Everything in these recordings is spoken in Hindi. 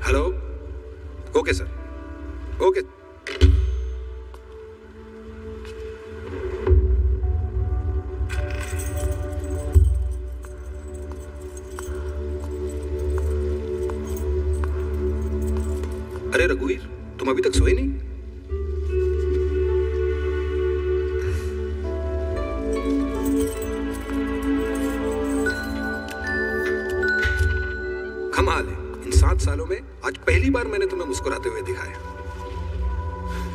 हेलो। Okay sir, okay. अरे रघुवीर, तुम अभी तक सोए नहीं? कमाल है, इन 7 सालों में आज पहली बार मैंने तुम्हें मुस्कुराते हुए दिखाया।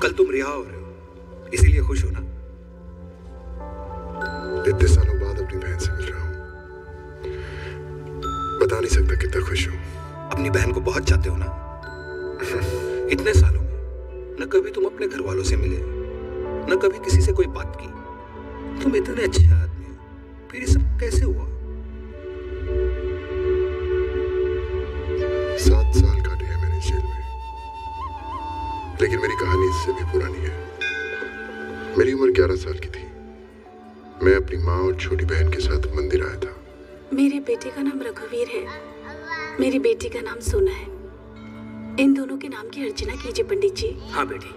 कल तुम रिहा हो रहे हो, इसीलिए खुश हो ना? इतने सालों बाद अपनी बहन से मिल रहा हूँ, बता नहीं सकता कितना खुश हूँ। अपनी बहन को बहुत चाहते हो ना? इतने सालों में न कभी तुम अपने घर वालों से मिले, न कभी किसी से कोई बात की। तुम इतने अच्छे आदमी हो, फिर ये सब कैसे हुआ? 7 साल काटे हैं मैंने जेल में, लेकिन मेरी कहानी इससे भी पुरानी है। मेरी उम्र 11 साल की थी। मैं अपनी माँ और छोटी बहन के साथ मंदिर आया था। मेरे बेटे का नाम रघुवीर है, मेरी बेटी का नाम सोना है। इन दोनों के नाम की अर्चना कीजिए पंडित जी। हाँ बेटी।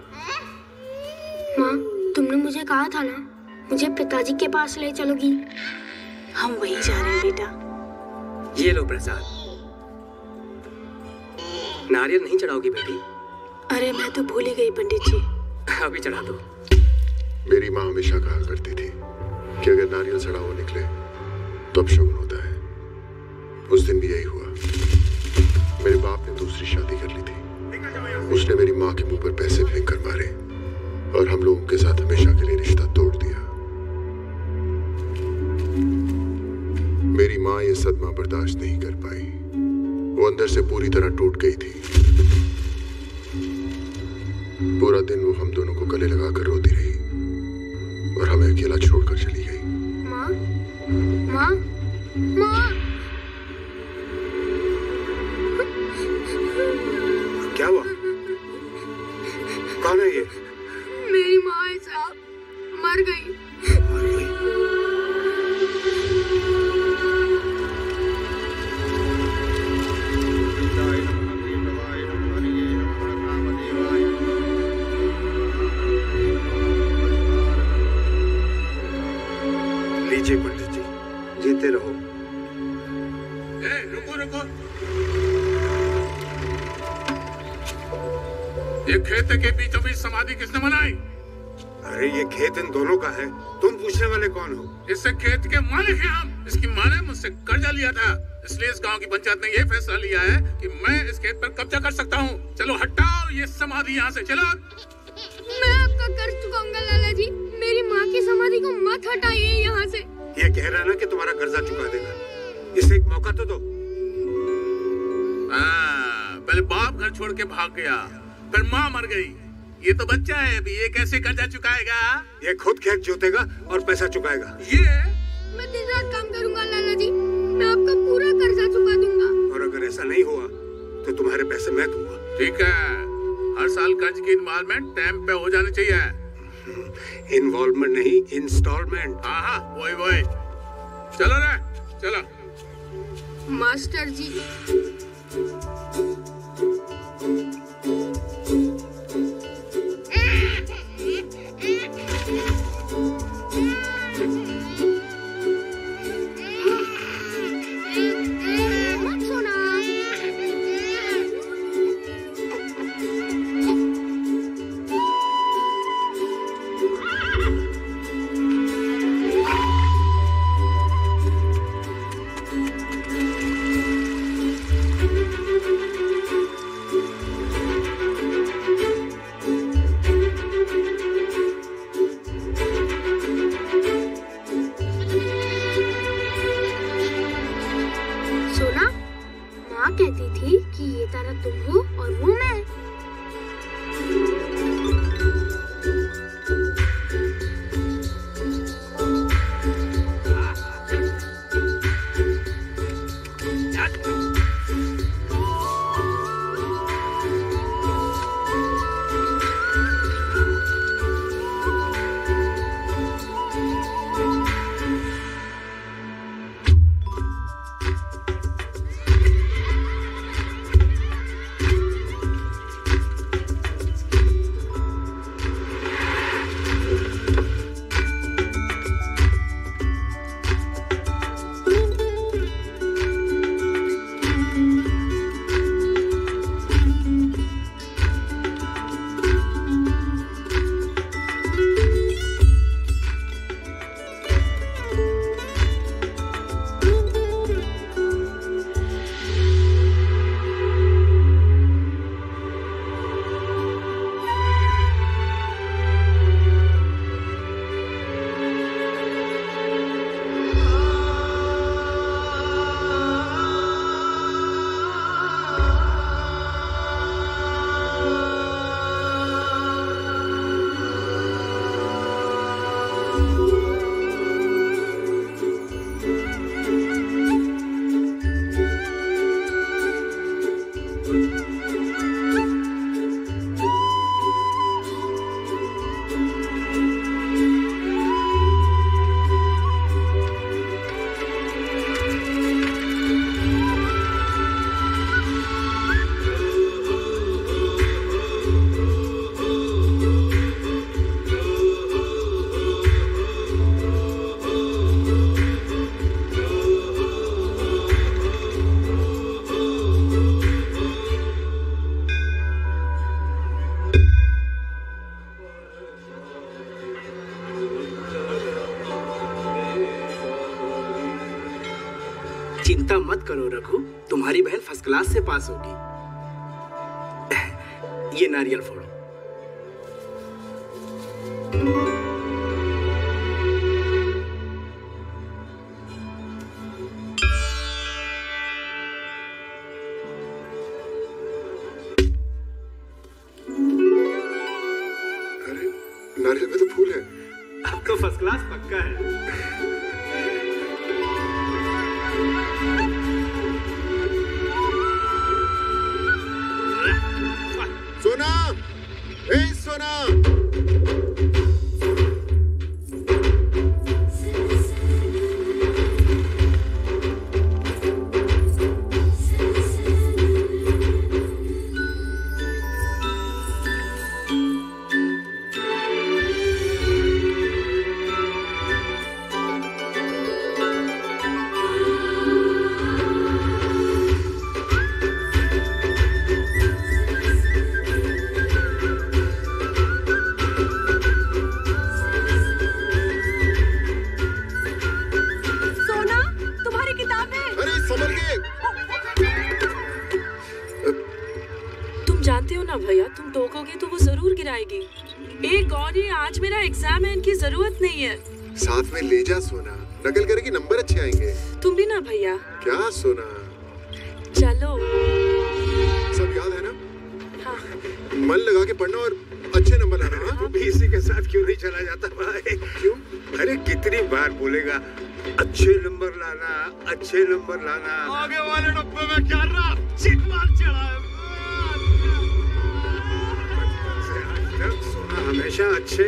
माँ, तुमने मुझे कहा था ना मुझे पिताजी के पास ले चलोगी। हम वहीं जा रहे हैं बेटा। ये लो प्रसाद। नारियल नहीं चढ़ाओगी बेटी? अरे मैं तो भूल ही गई पंडित जी। अभी चढ़ा दो। मेरी माँ हमेशा कहा करती थी कि अगर नारियल सड़ा हुआ निकले तो अपशगुन होता है। उस दिन भी यही हुआ। मेरे बाप ने दूसरी शादी कर ली थी। उसने मेरी माँ के मुंह पर पैसे फेंक कर मारे और हम लोगों के साथ हमेशा के लिए रिश्ता तोड़ दिया। मेरी माँ ये सदमा बर्दाश्त नहीं कर पाई। वो अंदर से पूरी तरह टूट गई थी। पूरा दिन वो हम दोनों को गले लगाकर रोती रही और हमें अकेला छोड़कर चली गई। माँ, माँ, माँ। क्या हुआ? कौन है ये? मेरी माँ है साहब, मर गई। लीजिए पंडित जी, जीते रहो। रुको रुको, ये खेत के बीचों बीच समाधि किसने बनाई? अरे ये खेत इन दोनों का है, तुम पूछने वाले कौन हो? इससे खेत के मालिक हैं हम। इसकी माँ ने मुझसे कर्जा लिया था, इसलिए इस गांव की पंचायत ने ये फैसला लिया है कि मैं इस खेत पर कब्जा कर सकता हूँ। चलो हटाओ ये समाधि यहाँ से, चलो। मैं आपका कर्ज चुकाऊंगा लाला जी। मेरी माँ की समाधि को मत हटाइए यहाँ से। ये कह रहा है ना कि तुम्हारा कर्जा चुका देगा। इसे एक मौका तो दो। पहले बाप घर छोड़ के भाग गया, फिर माँ मर गई। ये तो बच्चा है अभी, ये कैसे कर्जा चुकाएगा? ये खुद खेत जोतेगा और पैसा चुकाएगा। ये मैं दिन रात काम करूंगा लाला जी, मैं आपका पूरा कर्जा चुका दूंगा। और अगर ऐसा नहीं हुआ तो तुम्हारे पैसे मैं दूंगा। ठीक है, हर साल कर्ज की इन्वॉल्वमेंट टाइम पे हो जानी चाहिए। इन्वॉल्वमेंट नहीं, इंस्टॉलमेंट। हाँ वही वही। चलो रे, चलो। मास्टर जी, कहती थी कि ये तारा तुम हो और वो मैं। चिंता मत करो रघु, तुम्हारी बहन फर्स्ट क्लास से पास होगी। ये नारियल फोड़ो। अरे नारियल में तो फूल है। अब तो फर्स्ट क्लास पक्का है। सोना, ए सोना। आज मेरा एग्जाम है, इनकी जरूरत नहीं है। साथ में ले जा सोना, नकल करेगी नंबर अच्छे आएंगे। तुम भी ना भैया। क्या सोना? चलो। सब याद है ना? हाँ। मन लगा के पढ़ना और अच्छे नंबर लाना। तू भी इसी के साथ क्यों नहीं चला जाता भाई? क्यों? अरे कितनी बार बोलेगा अच्छे नंबर लाना, अच्छे नंबर लाना। आगे वाले डब्बे में क्या रहा? चिक मार चढ़ा है। सोना हमेशा अच्छे।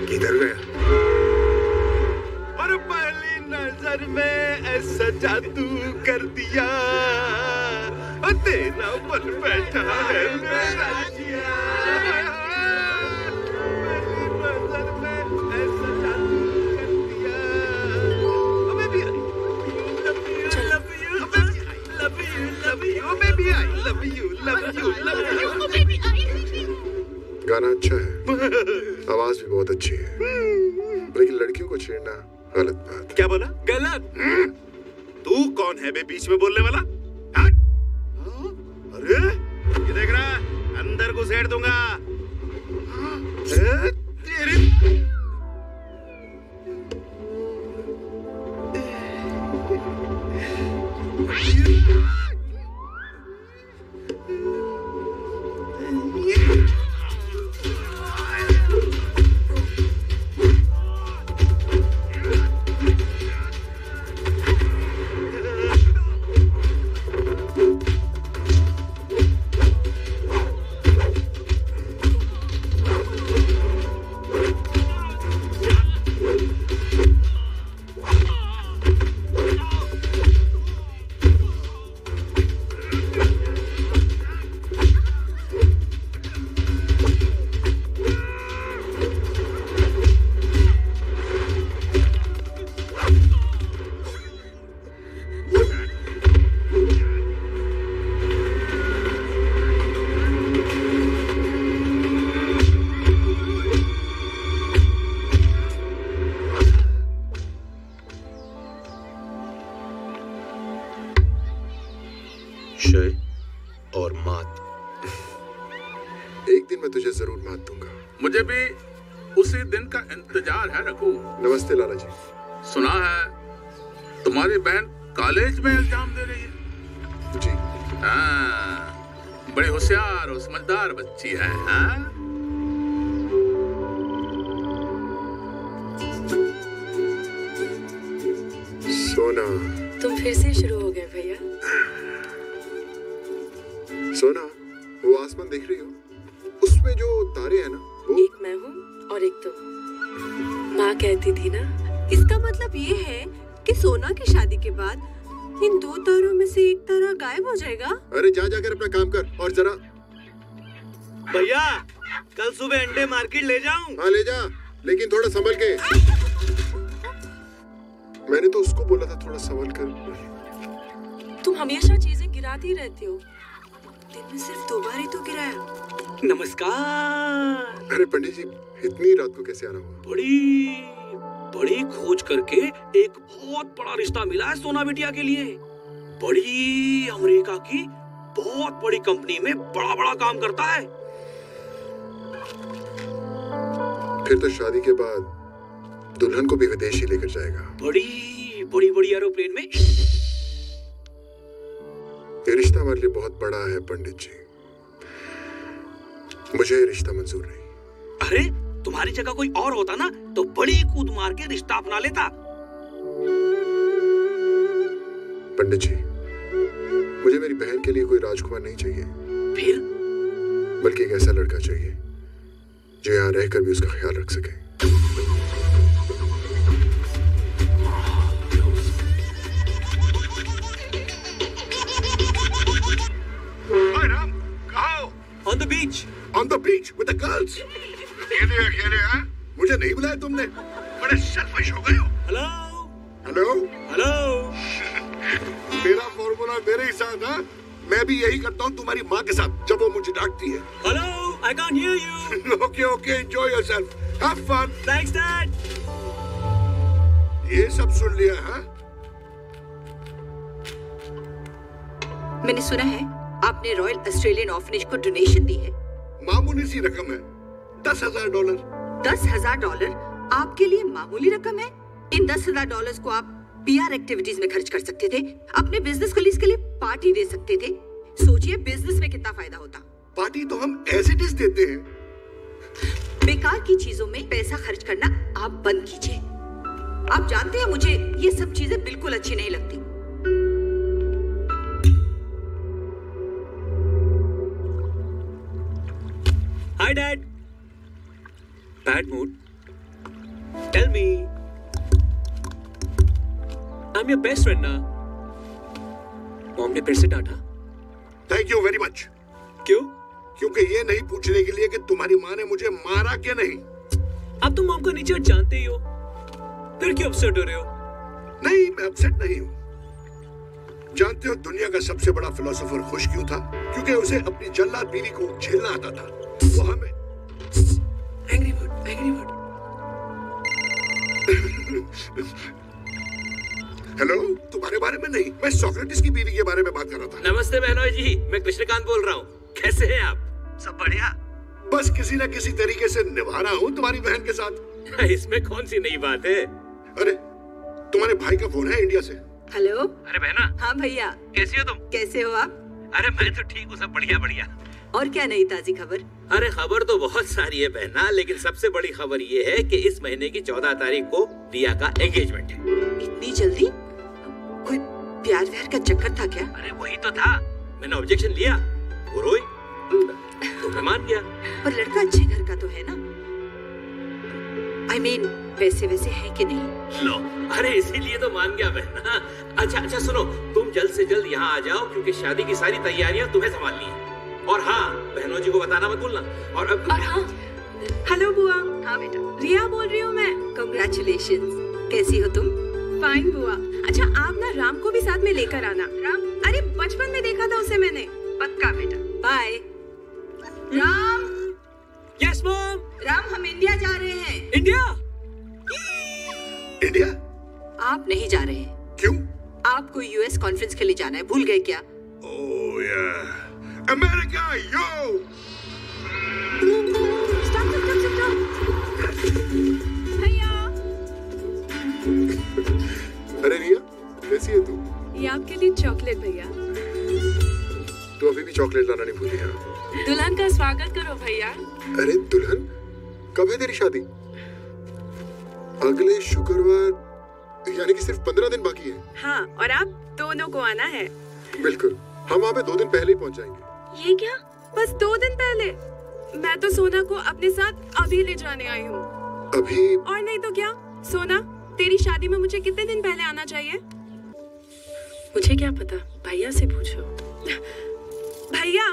किधर गया? और पहली नजर में ऐसा जादू कर दिया, तेरा मन बैठा है मेरा जिया। पहली नजर में ऐसा जादू कर दिया। Baby I love you, love you, love you baby I. गाना अच्छा है, आवाज भी बहुत अच्छी है, लेकिन लड़कियों को छेड़ना गलत बात। क्या बोला? गलत? तू कौन है बे बीच में बोलने वाला? अरे ये देख रहा है, अंदर घुसेड़ दूंगा। तेरे और मात। एक दिन मैं तुझे जरूर मात दूंगा। मुझे भी उसी दिन का इंतजार है रघु। नमस्ते लाला जी। सुना है तुम्हारी बहन कॉलेज में एग्जाम दे रही है। जी हाँ, बड़ी होशियार और समझदार बच्ची है। हाँ? सोना, तुम फिर से शुरू हो गए भैया। सोना, वो आसमान देख रही हो? उसमें जो तारे हैं ना, वो एक मैं हूँ और एक तुम। माँ कहती थी ना, इसका मतलब ये है कि सोना की शादी के बाद इन दो तारों में से एक तारा गायब हो जाएगा। अरे जा जाकर अपना काम कर और जरा। भैया कल सुबह अंडे मार्केट ले जाऊं? हाँ ले जा, लेकिन थोड़ा संभल के। मैंने तो उसको बोला था थोड़ा संभल कर। तुम हमेशा चीजें गिराती रहती हो, दिन में सिर्फ 2 बार ही तो गिराया। नमस्कार। अरे पंडित जी, इतनी रात को कैसे आना हुआ? बड़ी खोज करके एक बहुत बड़ा रिश्ता मिला है सोना बिटिया के लिए। बड़ी अमेरिका की बहुत बड़ी कंपनी में बड़ा बड़ा काम करता है। फिर तो शादी के बाद दुल्हन को भी विदेश ही लेकर जाएगा। बड़ी एरोप्लेन में। ये रिश्ता हमारे लिए बहुत बड़ा है पंडित जी, मुझे ये रिश्ता मंजूर नहीं। अरे तुम्हारी जगह कोई और होता ना तो बड़ी कूद मार के रिश्ता अपना लेता। पंडित जी, मुझे मेरी बहन के लिए कोई राजकुमार नहीं चाहिए, फिर बल्कि एक ऐसा लड़का चाहिए जो यहाँ रहकर भी उसका ख्याल रख सके। On the beach. On the beach with the girls. अकेले हैं? मुझे नहीं बुलाया तुमने? बड़े सेल्फिश हो गए हो। Hello hello hello. मेरा फॉर्मूला मेरे ही साथ है। मैं भी यही करता हूँ तुम्हारी माँ के साथ जब वो मुझे डांटती है। Hello, I can't hear you. Okay, enjoy yourself. Have fun. Thanks, Dad. ये सब सुन लिया है? मैंने सुना है आपने रॉयल ऑस्ट्रेलियन ऑर्फनेज को डोनेशन दी है। मामूली सी रकम है, $10,000। $10,000 आपके लिए मामूली रकम है? इन $10,000 को आप PR एक्टिविटीज में खर्च कर सकते थे, अपने बिजनेस कलीग्स के लिए पार्टी दे सकते थे। सोचिए बिजनेस में कितना फायदा होता। पार्टी तो हम एज इट इज देते हैं। बेकार की चीजों में पैसा खर्च करना आप बंद कीजिए। आप जानते हैं मुझे ये सब चीजें बिल्कुल अच्छी नहीं लगती। Hi, Dad. Bad mood. Tell me. I'm your best friend ना। मॉम ने फिर से डांटा। Thank you very much. क्यों? क्योंकि ये नहीं पूछने के लिए कि तुम्हारी माँ ने मुझे मारा क्या नहीं। अब तुम मॉम का नेचर जानते ही हो, फिर क्यों अपसेट हो रहे हो? नहीं, मैं अपसेट नहीं हूँ। जानते हो दुनिया का सबसे बड़ा फिलोसोफर खुश क्यों था? क्योंकि उसे अपनी जल्लाद बीवी को झेलना आता था। वो हमें एंग्री बर्ड। हेलो, तुम्हारे बारे में नहीं, मैं सोक्रेटिस की बीवी के बारे में बात कर रहा था। नमस्ते बहनोई जी, मैं कृष्णकांत बोल रहा हूँ। कैसे हैं आप? सब बढ़िया। बस किसी न किसी तरीके से निभा रहा हूँ तुम्हारी बहन के साथ। इसमें कौन सी नई बात है? अरे तुम्हारे भाई का फोन है इंडिया से। हेलो। अरे बहना। हाँ भैया। कैसी हो तुम? कैसे हो आप? अरे मैं तो ठीक हूँ, सब बढ़िया। और क्या नई ताजी खबर? अरे खबर तो बहुत सारी है बहना, लेकिन सबसे बड़ी खबर ये है कि इस महीने की 14 तारीख को रिया का एंगेजमेंट है। इतनी जल्दी? कोई प्यार व्यार का चक्कर था क्या? अरे वही तो था, मैंने ऑब्जेक्शन लिया, वो रोई तो मैं मान गया। पर लड़का अच्छे घर का तो है ना? I mean, वैसे है कि नहीं? लो, अरे इसीलिए तो मान गया बहना। अच्छा सुनो, तुम जल्द से जल्द यहाँ आ जाओ क्योंकि शादी की सारी तैयारियां तुम्हें संभालनी है। और हाँ, बहनों जी को बताना मत भूलना। और हाँ, हेलो बुआ। हाँ बेटा, रिया बोल रही हूँ मैं। Congratulations। कैसी हो तुम? फाइन बुआ। अच्छा आप ना राम को भी साथ में लेकर आना। राम? अरे बचपन में देखा था उसे मैंने। पक्का बेटा। Bye. Ram. Yes mom. Ram, हम इंडिया जा रहे हैं। इंडिया? आप नहीं जा रहे हैं। क्यों? आपको US कॉन्फ्रेंस के लिए जाना है, भूल गए क्या? ओह यार, अमेरिका, यो! स्टॉप। भैया। अरे रिया, कैसी है तू? ये आपके लिए चॉकलेट भैया। तू अभी भी चॉकलेट लाना नहीं भूली है? दुल्हन का स्वागत करो भैया। अरे दुल्हन, कब है तेरी शादी? अगले शुक्रवार, यानी कि सिर्फ 15 दिन बाकी है। हाँ, और आप दोनों को आना है। बिल्कुल, हम वहाँ पे 2 दिन पहले ही पहुँच जाएंगे। ये क्या? बस 2 दिन पहले? मैं तो सोना को अपने साथ अभी ले जाने आई हूँ। अभी? और नहीं तो क्या? सोना, तेरी शादी में मुझे कितने दिन पहले आना चाहिए? मुझे क्या पता, भैया से पूछो। भैया,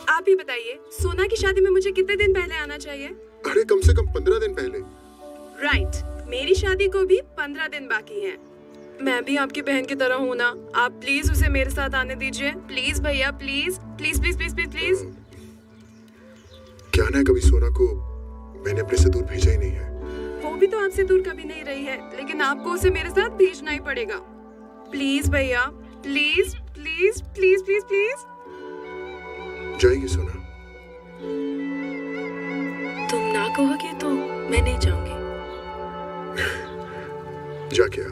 आप ही बताइए, सोना की शादी में मुझे कितने दिन पहले आना चाहिए? अरे कम से कम 15 दिन पहले। राइट, मेरी शादी को भी 15 दिन बाकी हैं। मैं भी आपकी बहन की तरह हूँ ना, आप प्लीज उसे मेरे साथ आने दीजिए। प्लीज भैया, प्लीज। क्या ना कभी सोना को मैंने अपने से दूर भेजा ही नहीं है। वो भी तो आपसे दूर कभी नहीं रही है, लेकिन आपको उसे मेरे साथ भेजना ही पड़ेगा। प्लीज भैया, please please please please please. जाएगी सोना? तुम ना कहोगे तो मैं नहीं जाऊंगी। जा क्या?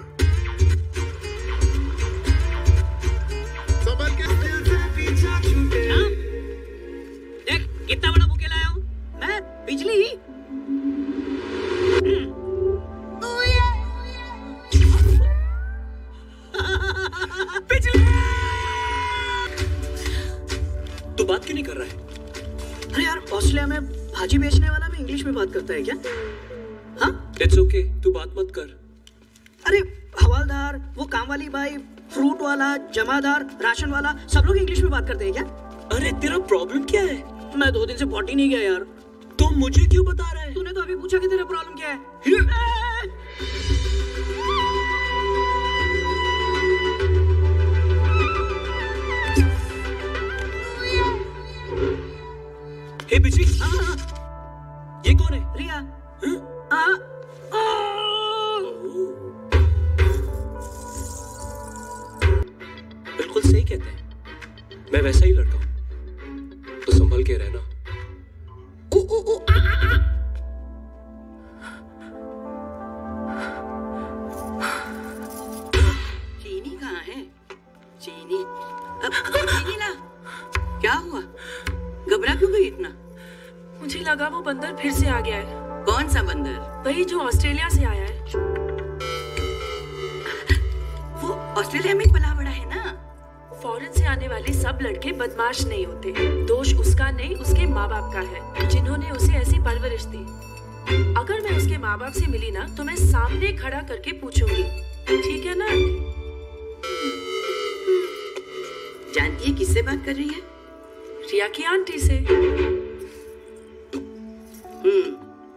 देख कितना बड़ा बुके लाया हूँ मैं। बिजली तू बात क्यों नहीं कर रहा है? अरे यार, ऑस्ट्रेलिया में भाजी बेचने वाला भी इंग्लिश में बात करता है क्या? हाँ, इट्स ओके, तू बात मत कर। अरे हवालदार, वो काम वाली बाई, फ्रूट वाला, जमादार, राशन वाला, सब लोग इंग्लिश में बात करते हैं क्या? अरे तेरा प्रॉब्लम क्या है? मैं 2 दिन से पॉटी नहीं गया यार। तो मुझे क्यों बता रहा है? तूने तो अभी पूछा कि तेरा प्रॉब्लम क्या है। हे बिजली, ये कौन है? रिया। बिल्कुल सही कहते हैं, मैं वैसा ही लड़का हूं, तो संभल के रहना। चीनी कहाँ है? चीनी, चीनी ला। क्या हुआ? घबरा क्यों गई इतना? मुझे लगा वो बंदर फिर से आ गया है। कौन सा बंदर? वही जो ऑस्ट्रेलिया से आया है। वो ऑस्ट्रेलिया में पला बड़ा है ना। फॉरेन से आने वाले सब लड़के बदमाश नहीं होते। दोष उसका नहीं, उसके माँ बाप का है, जिन्होंने उसे ऐसी परवरिश दी। अगर मैं उसके माँ बाप से मिली ना, तो मैं सामने खड़ा करके पूछूंगी, ठीक है ना? जानती है किससे बात कर रही है? रिया की आंटी से।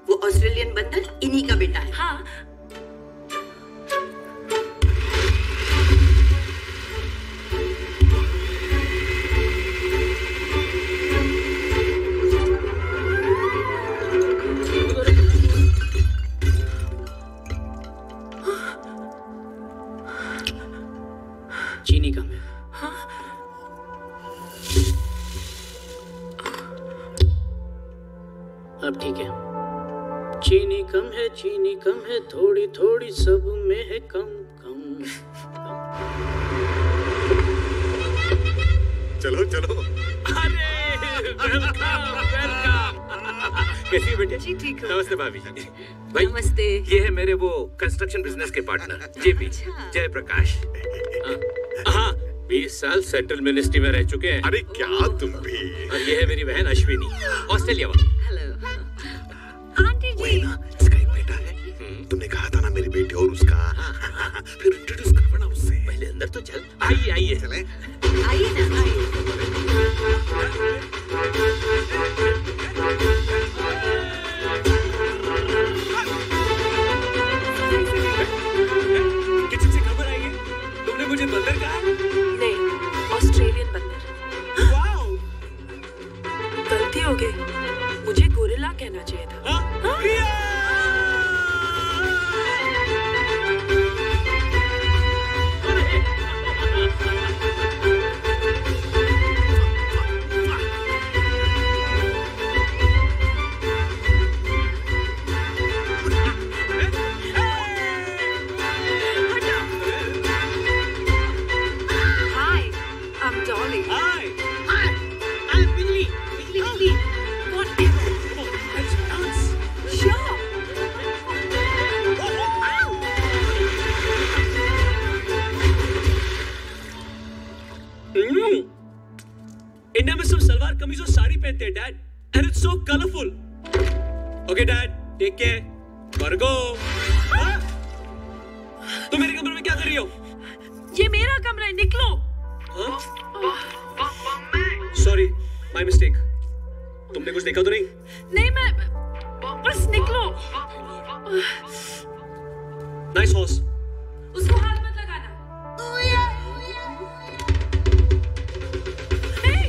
वो ऑस्ट्रेलियन बंदर इन्हीं का बेटा है। हाँ। चीनी कम है। हाँ? अब ठीक है। चीनी कम है, चीनी कम है, थोड़ी थोड़ी सब में है कम कम। चलो चलो। अरे वेलकम वेलकम। कैसी हो बेटे? जी ठीक हो। नमस्ते भाभी। भाई नमस्ते। ये है मेरे वो कंस्ट्रक्शन बिजनेस के पार्टनर जेपी जय प्रकाश। हाँ, 20 साल सेंट्रल मिनिस्ट्री में रह चुके हैं। अरे क्या तुम भी। और ये है मेरी बहन अश्विनी, ऑस्ट्रेलिया वाली। हेलो आंटी जी। इसका एक बेटा है, तुमने कहा था ना मेरी बेटी और उसका। फिर इंट्रोड्यूस करना उससे। पहले अंदर तो चल। आइए आइए। चले आइए ना, आइए। किचन से खबर आई है, तुमने मुझे बंदर कहा? नहीं, ऑस्ट्रेलियन बंदर। वाओ, गलती हो गई, मुझे गोरिल्ला कहना चाहिए था। हाँ? Hi, I'm Dolly. हाय। बिजली बिजली बिजली। Sure. इंडिया में सब सलवार कमीज और साड़ी पहनते हैं dad, and it's so colourful. Okay dad, take care, Virgo. तुम मेरे कमरे में क्या कर रही हो? ये मेरा कमरा है, निकलो। Sorry, my mistake. तुमने कुछ देखा तो नहीं? नहीं, मैं बस निकलो। Nice horse. उसको हाथ मत लगाना। Hey!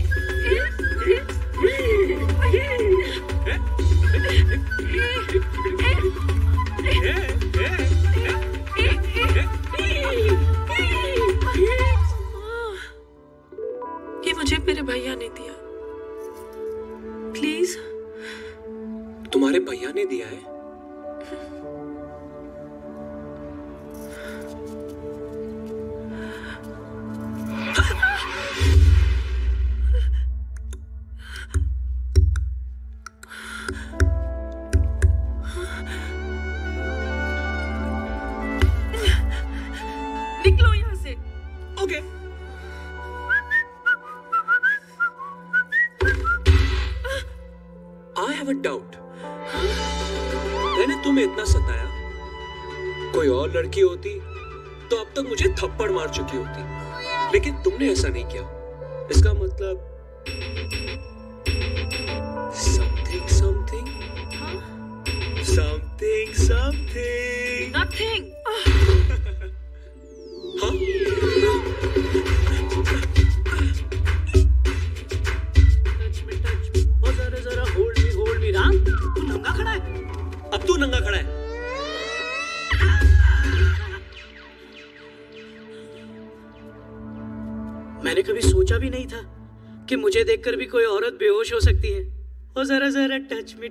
तुम्हें इतना सताया? कोई और लड़की होती तो अब तक मुझे थप्पड़ मार चुकी होती, लेकिन तुमने ऐसा नहीं किया। इसका मतलब something something something something nothing। हाँ? जरा होल्ड मी राम, तू नंगा खड़ा है। अब तू नंगा खड़ा है। मैंने कभी सोचा भी नहीं था कि मुझे देखकर भी कोई औरत बेहोश हो सकती है। और जरा टच मी।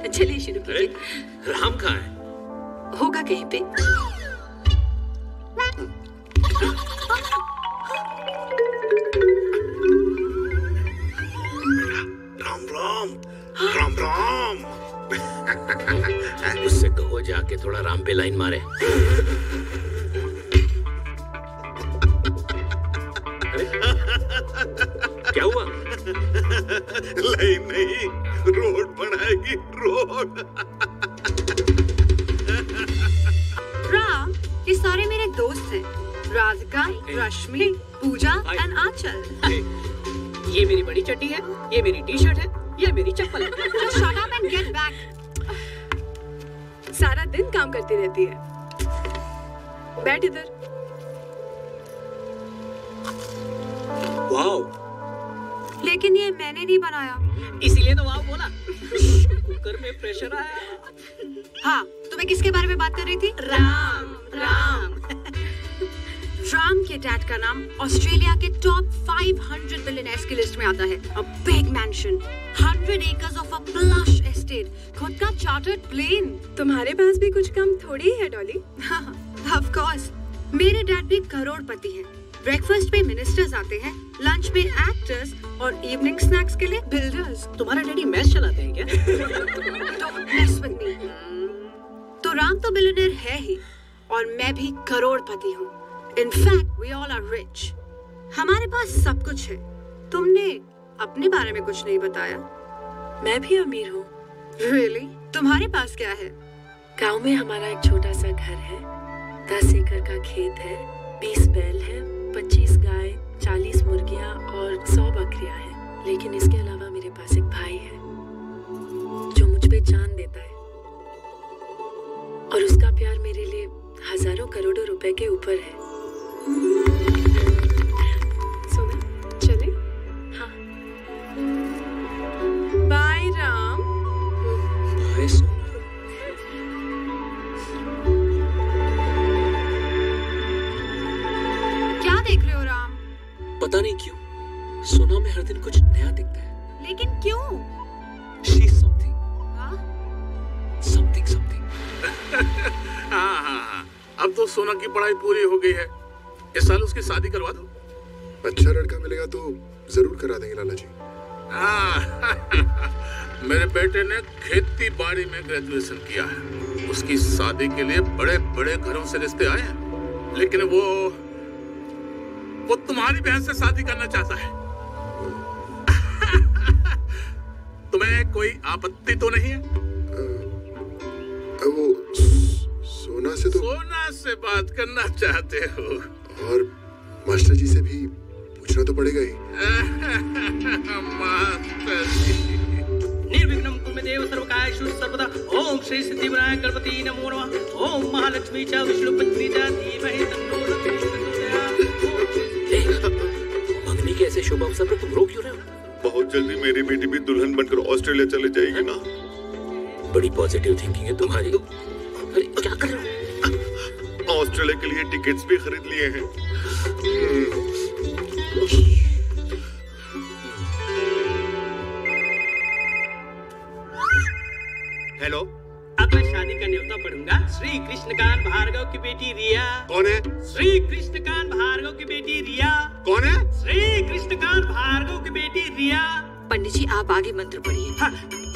चलिए शुरू कीजिए। राम कहाँ है? होगा कहीं पे। राम उससे कहो जाके थोड़ा राम पे लाइन मारे। क्या हुआ? लाइन नहीं, रोड बनाएगी, रोड। राम, ये सारे मेरे दोस्त हैं। राधिका, रश्मि, पूजा एंड आंचल। ये मेरी बड़ी चड्डी है, ये मेरी टी शर्ट है, ये मेरी चप्पल है। Shut up and get back। सारा दिन काम करती रहती है। बैठ इधर। वाओ। लेकिन ये मैंने नहीं बनाया। इसीलिए तो वाओ बोला। कुकर में प्रेशर आया। हाँ, तुम्हें किसके बारे में बात कर रही थी? राम। राम के डैड का नाम ऑस्ट्रेलिया के टॉप 500 बिलियनर्स की लिस्ट में आता है। A big mansion, 100 acres of a plush estate, खुद का चार्टर्ड प्लेन। तुम्हारे पास भी कुछ कम थोड़ी है डॉली। Of course, मेरे डैड भी करोड़पति हैं। ब्रेकफास्ट पे मिनिस्टर्स आते हैं, लंच पे एक्टर्स और इवनिंग स्नैक्स के लिए बिल्डर्स। तुम्हारा डैडी मैच चलाते हैं क्या? Don't mess with me। तो राम तो बिलियनर है ही और मैं भी करोड़पति हूँ। In fact, we all are rich। हमारे पास सब कुछ है। तुमने अपने बारे में कुछ नहीं बताया। मैं भी अमीर हूँ। Really? तुम्हारे पास क्या है? गांव में हमारा एक छोटा सा घर है, 10 एकड़ का खेत है, 20 बैल है, 25 गाय, 40 मुर्गियाँ और 100 बकरियाँ हैं। लेकिन इसके अलावा मेरे पास एक भाई है जो मुझ पे जान देता है और उसका प्यार मेरे लिए हजारों करोड़ों रुपए के ऊपर है। सोना, चले? हाँ। बाय राम। बाय सोना। क्या देख रहे हो राम? पता नहीं क्यों सोना में हर दिन कुछ नया दिखता है। लेकिन क्यों? She's something। हाँ? Something। हाँ। अब तो सोना की पढ़ाई पूरी हो गई है, इस साल उसकी शादी करवा दो। अच्छा लड़का मिलेगा तो जरूर करा देंगे लाला जी। मेरे बेटे ने खेती बाड़ी में ग्रेजुएशन किया है, उसकी शादी के लिए बड़े बड़े घरों से रिश्ते आए हैं, लेकिन वो तुम्हारी बहन से शादी करना चाहता है। तुम्हें कोई आपत्ति तो नहीं है? वो सोना से बात करना चाहते हो? और मास्टर जी से भी पूछना तो पड़ेगा ही। मास्टर जी। निर्विघ्नं कुर्मदेव सर्वकार्येषु सर्वदा। ओम श्री सिद्धिविनायक गणपति नमो नमः। ओम महालक्ष्मी च विष्णुपत्नी च धीमहि तन्नो मंगनी के ऐसे शुभ अवसर पर तुम रो क्यों रहे हो? बहुत जल्दी मेरी बेटी भी दुल्हन बनकर ऑस्ट्रेलिया चले जाएगी ना। बड़ी पॉजिटिव थिंकिंग है तुम्हारी। अरे क्या कर रहे हो? ऑस्ट्रेलिया के लिए टिकट्स भी खरीद लिए हैं। हेलो। अब मैं शादी का न्योता पढ़ूंगा। श्री कृष्णकांत भार्गव की बेटी रिया। कौन है? श्री कृष्णकांत भार्गव की बेटी रिया। कौन है? श्री कृष्णकांत भार्गव की बेटी रिया। पंडित जी आप आगे मंत्र पढ़िए। हाँ,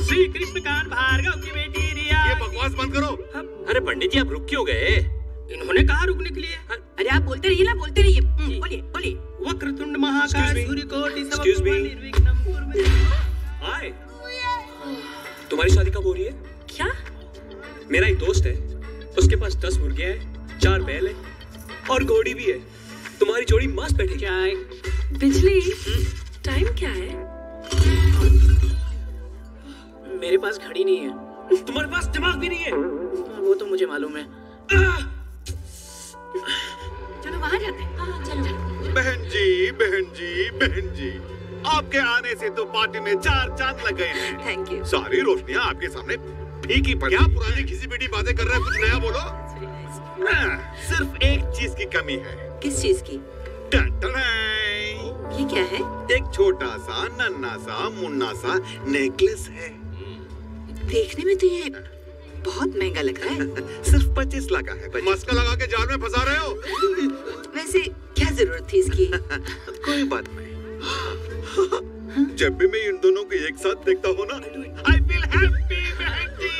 श्री कृष्णकांत भार्गव की बेटी रिया। ये बकवास बंद करो। अरे पंडित जी आप रुक क्यों गए? इन्होंने कहा रुकने के लिए। अरे आप बोलते रहिए ना, बोलते रहिए। बोलिए। वक्रतुंड महाकाय सूर्यकोटि Excuse me. निर्विघ्नं कुरु। हाय। तुम्हारी शादी कब हो रही है? क्या? मेरा एक दोस्त है, उसके पास 10 मुर्गियां हैं, 4 बैल है और घोड़ी भी है। तुम्हारी जोड़ी मस्त बैठेगी। चाय। बिजली, टाइम क्या है? मेरे पास घड़ी नहीं है। तुम्हारे पास दिमाग भी नहीं है। वो तो मुझे मालूम है। चलो वहां जाते हैं। हाँ, चलो। बहन जी, बहन जी, बहन जी, आपके आने से तो पार्टी में 4 चांद लग गए हैं। Thank you. सारी रोशनियां आपके सामने फीकी पड़ी। क्या पुरानी घिसी पिटी बातें कर रहे हैं? कुछ नया बोलो। सिर्फ एक चीज की कमी है। किस चीज की? ये क्या है? एक छोटा सा नन्ना सा मुन्ना सा नेकलेस है। देखने में तो ये बहुत महंगा लग रहा है। सिर्फ 25 लाख का है। मस्का लगा के जाल में फंसा रहे हो। वैसे क्या जरूरत थी इसकी? कोई बात नहीं। जब भी मैं इन दोनों को एक साथ देखता हूँ ना, I feel happy, बहन जी।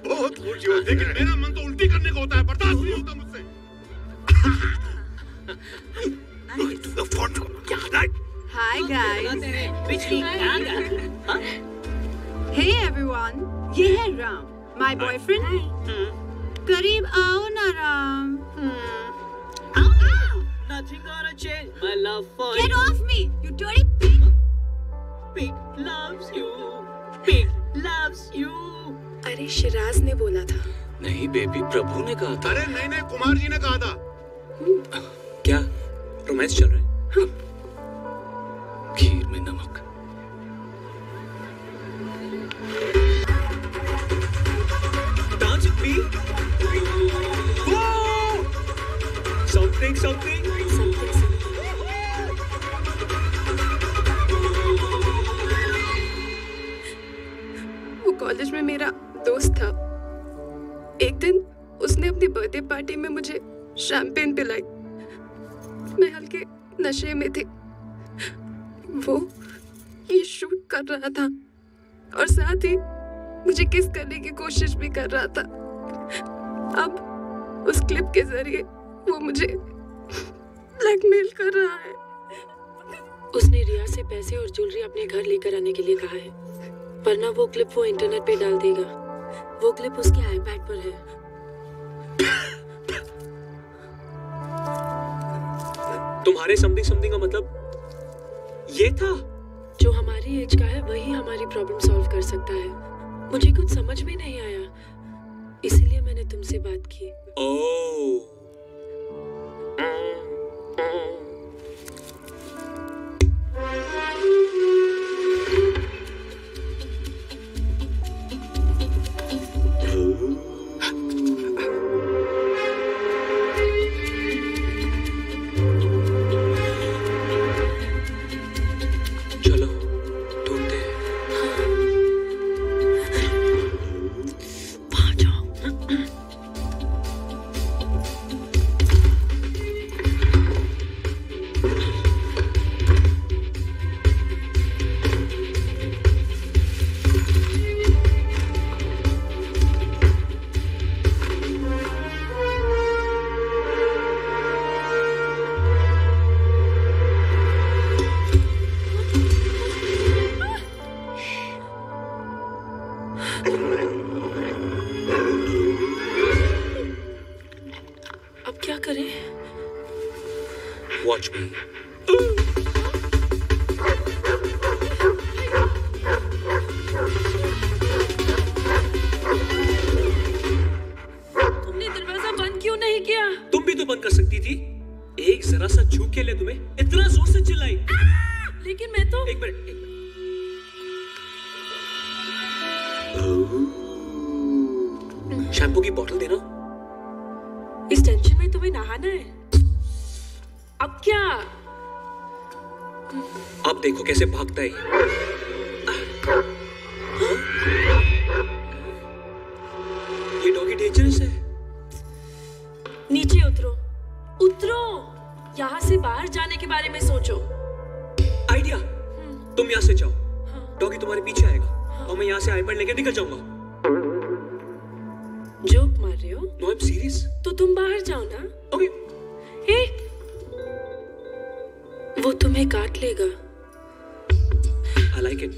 बहुत खुशी होती है, लेकिन मेरा मन तो उल्टी करने को होता है, बर्दाश्त नहीं होता मुझसे। Hi guys. Hey everyone. ये है राम, my boyfriend. करीब आओ ना Ram. Nothing gonna change my love for you. Get off me, you dirty pig. Pig loves you. Pig loves you. अरे शिराज ने बोला था। नहीं बेबी, प्रभु ने कहा था। अरे नहीं, कुमार जी ने कहा था। क्या रोमांस चल रहा है? खीर में नमक। Dance with me. समथिंग वो कॉलेज में मेरा दोस्त था। एक दिन उसने अपनी बर्थडे पार्टी में मुझे शैंपेन पिलाई। मैं हल्के नशे में थी। वो ये शूट कर रहा था और साथ ही मुझे किस करने की कोशिश भी कर रहा था। अब उस क्लिप के जरिए वो मुझे ब्लैकमेल कर रहा है। उसने रिया से पैसे और ज्वेलरी अपने घर लेकर आने के लिए कहा है, वरना वो क्लिप वो इंटरनेट पे डाल देगा। वो क्लिप उसके आईपैड पर है। तुम्हारे समथिंग का मतलब ये था? जो हमारी एज का है वही हमारी प्रॉब्लम सॉल्व कर सकता है। मुझे कुछ समझ में नहीं आया, इसीलिए मैंने तुमसे बात की। ओह। Watch me. तुमने दरवाजा बंद क्यों नहीं किया? तुम भी तो बंद कर सकती थी। एक जरा सा छू के ले तुम्हें इतना जोर से चिल्लाई। लेकिन मैं तो एक मिनट। शैम्पू की बोतल देना। इस टेंशन में तुम्हें नहाना है? अब क्या? अब देखो कैसे भागता है। ये डॉगी डेंजरस है। नीचे उतरो, उतरो। यहाँ से बाहर जाने के बारे में सोचो। आइडिया। तुम यहाँ से जाओ, डॉगी तुम्हारे पीछे आएगा और मैं यहाँ से आईपैड लेकर निकल जाऊंगा। जोक मार रहे हो? No, I'm serious. तो तुम बाहर जाओ ना। Okay. हे, वो तुम्हें काट लेगा। I like it.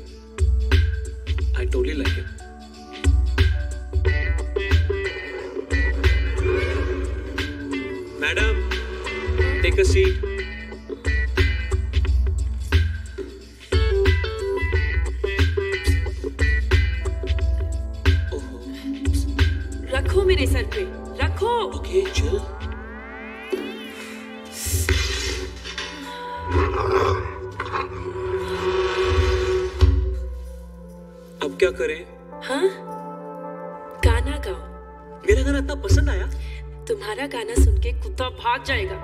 I totally like it. Madam, take a seat. रखो मेरे सर पे, रखो। ओके, चल। अब क्या करें? हाँ? गाना गाओ। मेरा गाना इतना पसंद आया? तुम्हारा गाना सुन के कुत्ता भाग जाएगा।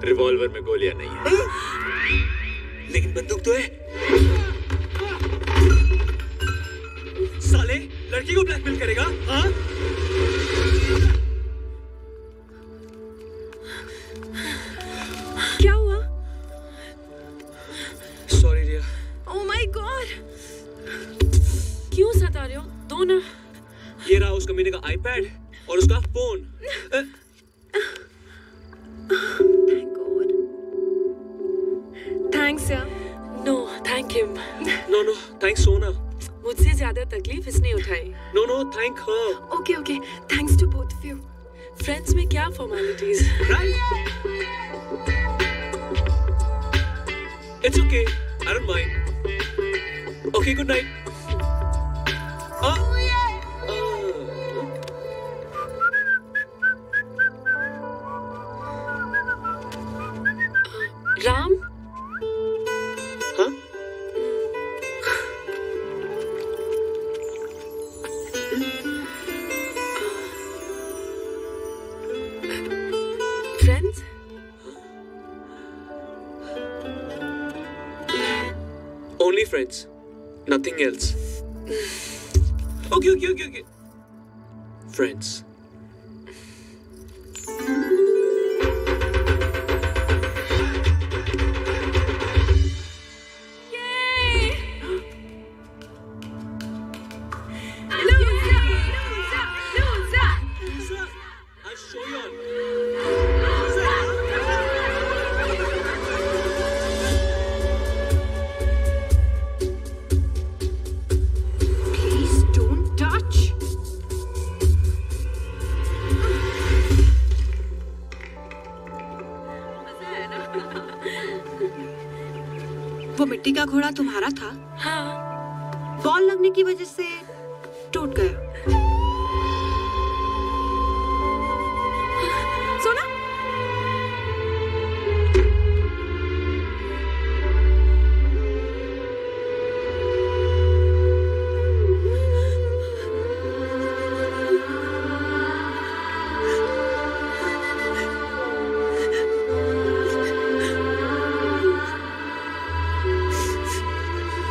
रिवॉल्वर में गोलियां नहीं है, लेकिन बंदूक तो है। साले लड़की को ब्लैकमेल करेगा? हाँ? क्या हुआ? Sorry Riya. Oh my God, क्यों सता रहे हो? दो ना। ये रहा उसका महीने का आईपैड और उसका फोन। थैंक्स यार। No thank him. No thanks Sona. मुझसे ज्यादा तकलीफ इसने उठाई। No thank her. Okay thanks to both of you. Friends में क्या formalities? It's okay, I don't mind. Okay, good night. Ram? हाँ? Friends? Only friends. Nothing else. Okay. Friends. वो मिट्टी का घोड़ा तुम्हारा था? हाँ। बॉल लगने की वजह से टूट गया। सोना?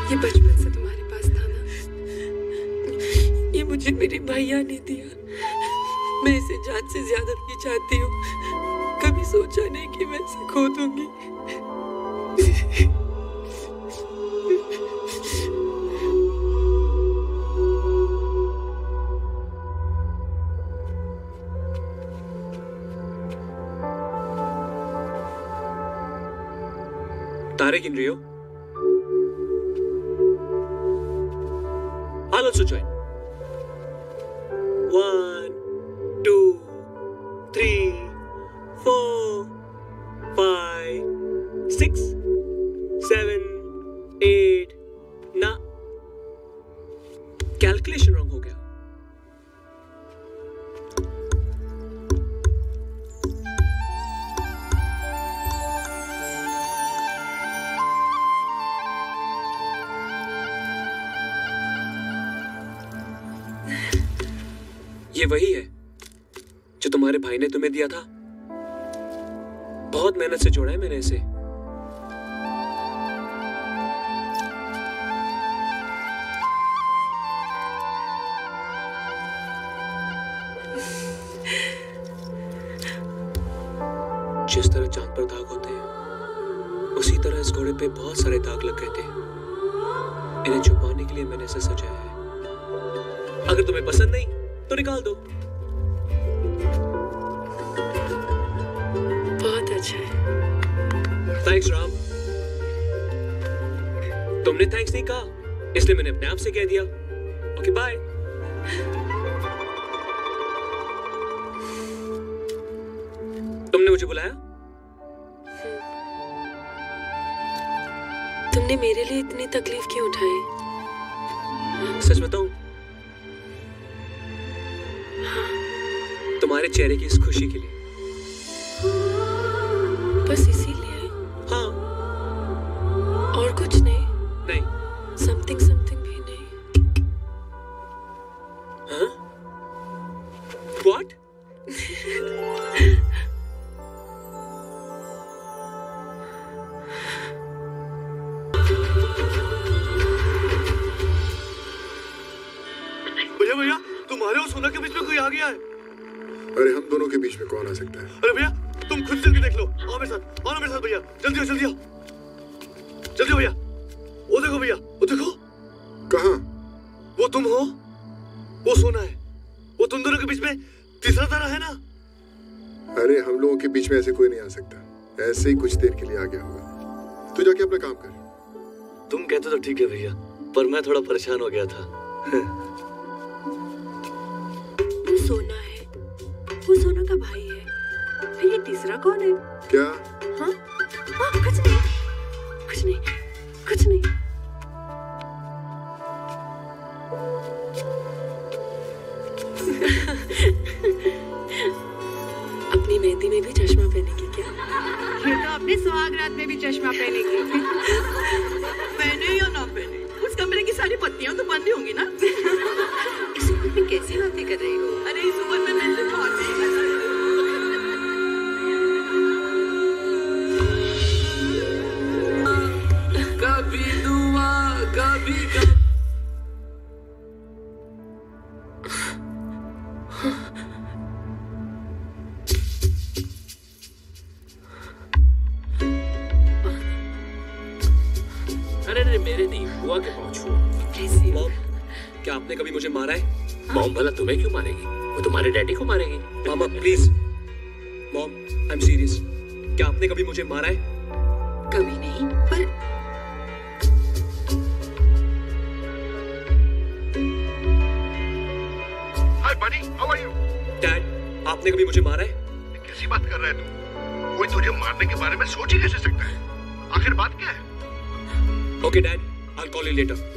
ये बचपन से तुम्हारे पास था ना? ये मुझे मेरे भैया ने दिया। मैं इसे जान से ज्यादा भी चाहती हूँ। कभी सोचा नहीं कि मैं इसे खो दूंगी। तारे गिन रही हो? I'll also join. 1, 2, 3, 4, 5, 6, 7, 8, 9. Calculation wrong हो गया। ये वही है जो तुम्हारे भाई ने तुम्हें दिया था। बहुत मेहनत से जोड़ा है मैंने इसे। जिस तरह चांद पर दाग होते हैं, उसी तरह इस घोड़े पे बहुत सारे दाग लग गए थे। इन्हें छुपाने के लिए मैंने इसे सजाया है। अगर तुम्हें पसंद नहीं तो निकाल दो। बहुत अच्छा है। थैंक्स राम। तुमने थैंक्स नहीं कहा, इसलिए मैंने अपने आप से कह दिया। Okay bye. तुमने मुझे बुलाया? तुमने मेरे लिए इतनी तकलीफ क्यों उठाई? सच बताऊं? तुम्हारे चेहरे की इस खुशी के लिए। बस इसीलिए? हाँ। और कुछ नहीं? नहीं। समथिंग भी नहीं? हाँ? What? भैया तुम्हारे और सोना के बीच में कोई आ गया है। अरे हम दोनों के बीच में कौन आ सकता है? अरे भैया तुम खुद चल के देख लो। आओ मेरे साथ भैया। जल्दी आओ भैया। वो देखो भैया, वो देखो। कहाँ? वो तुम हो, वो सोना है। वो तुम दोनों के बीच में तीसरा तारा है ना। अरे हम लोगों के बीच में ऐसे कोई नहीं आ सकता। ऐसे ही कुछ देर के लिए आ गया होगा। तू जाके अपना काम कर। तुम कहते तो ठीक है भैया, पर मैं थोड़ा परेशान हो गया था। वो सोना है, वो सोना का भाई है। फिर ये तीसरा कौन है? क्या? हाँ? कुछ नहीं। अपनी मेहंदी में भी चश्मा पहनेगी क्या? ये तो अपने सुहागरात में भी चश्मा पहनेगी। पहने या ना पहने, उस कमरे की सारी पत्तियां तो बंद होंगी ना। इस उम्र में कैसी बातें कर रही हो? अरे इस उम्र में मैं तो बहुत कभी दुआ कभी मॉम, क्या आपने कभी मुझे मारा है? मॉम भला तुम्हें क्यों मारेगी? वो तुम्हारे डैडी को मारेगी। मामा please. Mom, I am serious. क्या आपने कभी मुझे मारा है? कभी नहीं, पर हाय बनी, हाउ आर यू? डैड, आपने कभी मुझे मारा है? कैसी बात कर रहा है तू? कोई तुझे मारने के बारे में सोच ही कैसे सकता है? आखिर बात क्या है? Okay dad, I will call you later.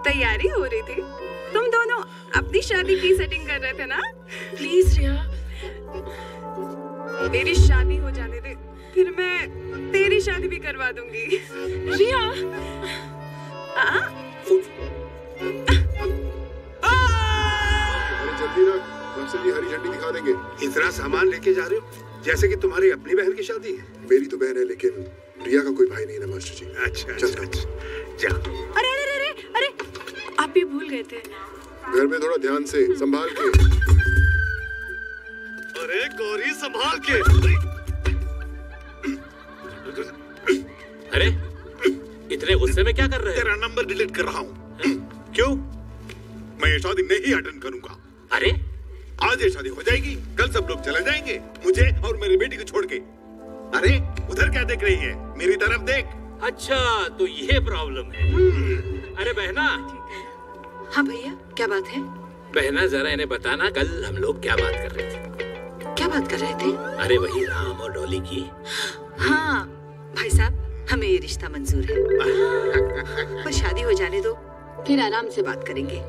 तैयारी हो रही थी, तुम दोनों अपनी शादी की सेटिंग कर रहे थे ना? प्लीज रिया, मेरी शादी हो जाने दे, फिर मैं तेरी शादी भी करवा दूंगी। रिया, जल्दी ना, हमसे भी हरी झंडी दिखा देंगे। इतना सामान लेके जा रहे हो जैसे कि तुम्हारी अपनी बहन की शादी है। मेरी तो बहन है, लेकिन रिया का कोई भाई नहीं ना मास्टर जी। अच्छा, जा। अरे आप भी भूल गए थे। घर में थोड़ा ध्यान से संभाल के। अरे गौरी संभाल के। अरे इतने गुस्से में क्या कर रहे हैं? तेरा नंबर डिलीट कर रहा हूँ। क्यों? मैं ये शादी नहीं अटेंड करूंगा। अरे आज ये शादी हो जाएगी, कल सब लोग चले जाएंगे, मुझे और मेरी बेटी को छोड़ के। अरे उधर क्या देख रही है? मेरी तरफ देख। अच्छा, तो ये प्रॉब्लम है। अरे बहना। हाँ भैया, क्या बात है? बहना जरा इन्हें बताना, कल हम लोग क्या बात कर रहे थे? क्या बात कर रहे थे? अरे वही राम और डॉली की। हाँ भाई साहब, हमें ये रिश्ता मंजूर है। पर शादी हो जाने दो, फिर आराम से बात करेंगे।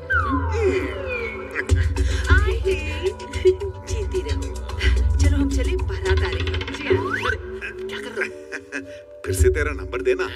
जीती रहो। चलो हम चले, बारात आ रही है। क्या कर रहा है? फिर से तेरा नंबर देना।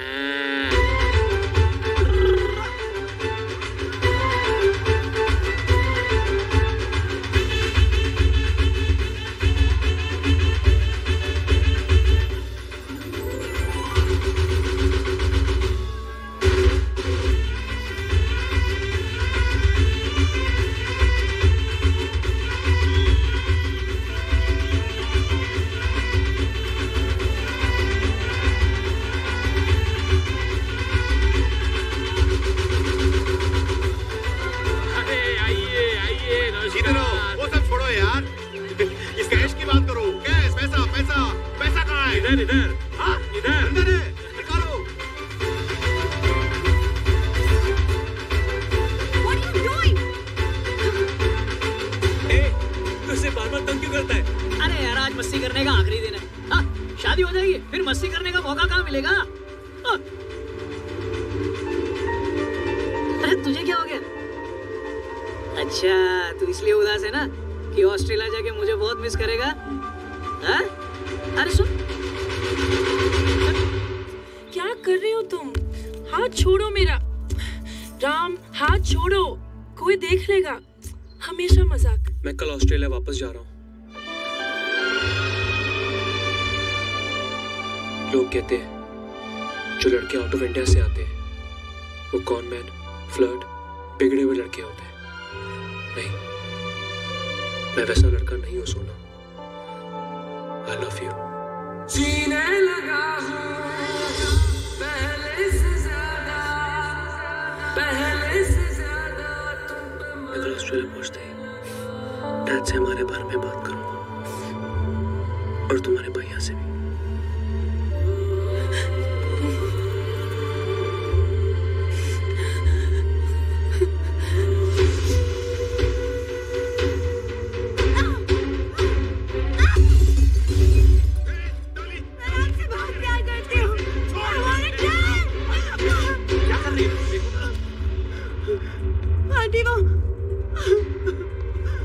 वापस जा रहा हूं। लोग कहते हैं जो लड़के आउट ऑफ इंडिया से आते हैं वो कॉनमैन, फ्लर्ट, बिगड़े हुए लड़के होते हैं। नहीं, मैं वैसा लड़का नहीं हूँ सोना। I love you. जीने लगा हूँ पहले से ज्यादा अगर ऑस्ट्रेलिया पहुंचते ही डैड से हमारे बारे में बात करूंगा और तुम्हारे भैया से भी।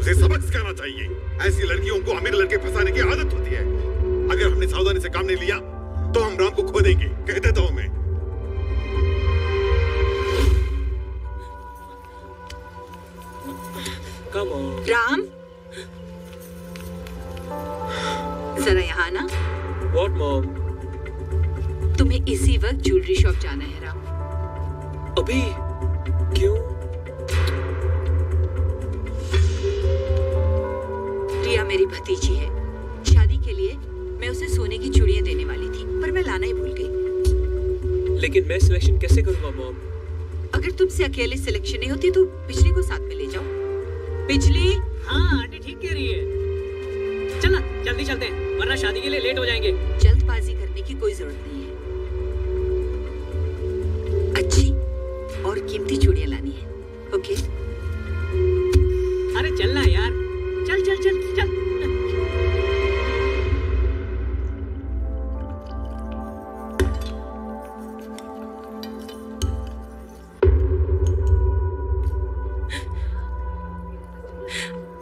उसे सबक सिखाना चाहिए। ऐसी लड़कियों को अमीर लड़के फंसाने की आदत होती है। अगर हमने सावधानी से काम नहीं लिया तो हम राम को खो देंगे, कह देता हूं मैं। राम, जरा यहाँ ना। What, Mom? तुम्हें इसी वक्त ज्वेलरी शॉप जाना है राम। अभी? क्यों? रिया मेरी भतीजी है। शादी के लिए मैं उसे सोने की चूड़ियां देने वाली थी, पर मैं लाना ही भूल गई। लेकिन मैं सिलेक्शन कैसे करूंगा मॉम? अगर तुमसे अकेले सिलेक्शन नहीं होती तो बिजली को साथ में ले जाओ। बिजली? हाँ आंटी ठीक कह रही है। चल ना जल्दी चलते हैं, वरना शादी के लिए लेट हो जाएंगे। जल्दबाजी करने की कोई जरूरत नहीं है। अच्छी और कीमती चूड़ियां लानी है, ओके? अरे चलना यार, चल चल चल चल।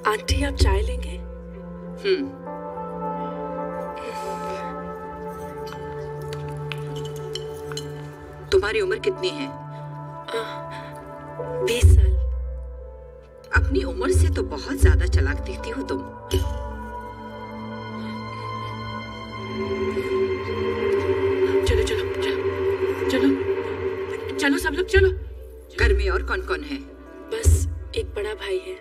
आंटी आप चाय लेंगे? तुम्हारी उम्र कितनी है? 20 साल। अपनी उम्र से तो बहुत ज्यादा चालाक दिखती हो तुम। चलो चलो चलो चलो चलो सब लोग चलो। घर में और कौन कौन है? बस एक बड़ा भाई है।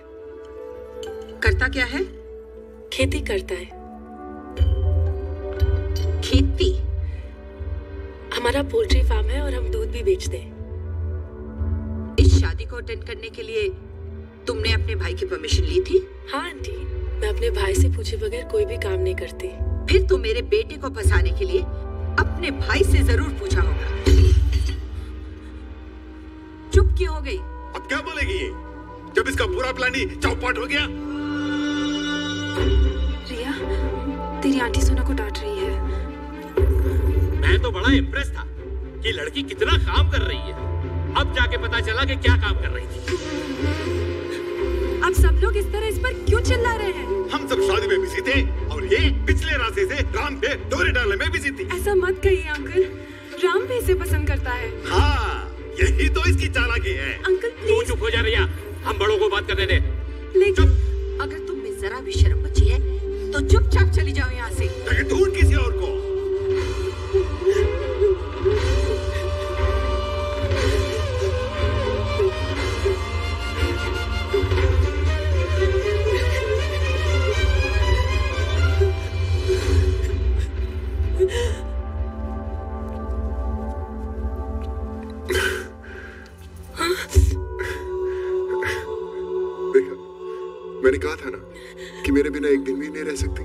करता क्या है? खेती करता है। खेती? हमारा पोल्ट्री फार्म है और हम दूध भी बेचते हैं। इस शादी को अटेंड करने के लिए तुमने अपने भाई की परमिशन ली थी? हाँ आंटी, मैं अपने भाई से पूछे बगैर कोई भी काम नहीं करती। फिर तो मेरे बेटे को फंसाने के लिए अपने भाई से जरूर पूछा होगा। चुप क्यों हो गई? अब क्या बोलेगी ये, जब इसका पूरा प्लान ही चौपट हो गया? रिया, तेरी आंटी सोना को डांट रही है। मैं तो बड़ा इम्प्रेस था कि लड़की कितना काम कर रही है। अब जाके पता चला कि क्या काम कर रही थी। अब सब लोग इस तरह इस पर क्यों चिल्ला रहे हैं? हम सब शादी में बिजी थे और ये पिछले रास्ते से राम पे डोरे डालने में बिजी थी। ऐसा मत कहिए अंकल, राम भी इसे पसंद करता है। हाँ, यही तो इसकी चालाकी है। अंकल प्लीज चुप हो जा रिया, हम बड़ों को बात करने दे। लेकिन अगर तुम में जरा भी शर्म बची है तो चुपचाप चली जाओ यहाँ से। ढूंढ किसी और को। मैंने कहा था ना कि मेरे बिना एक दिन भी नहीं रह सकती।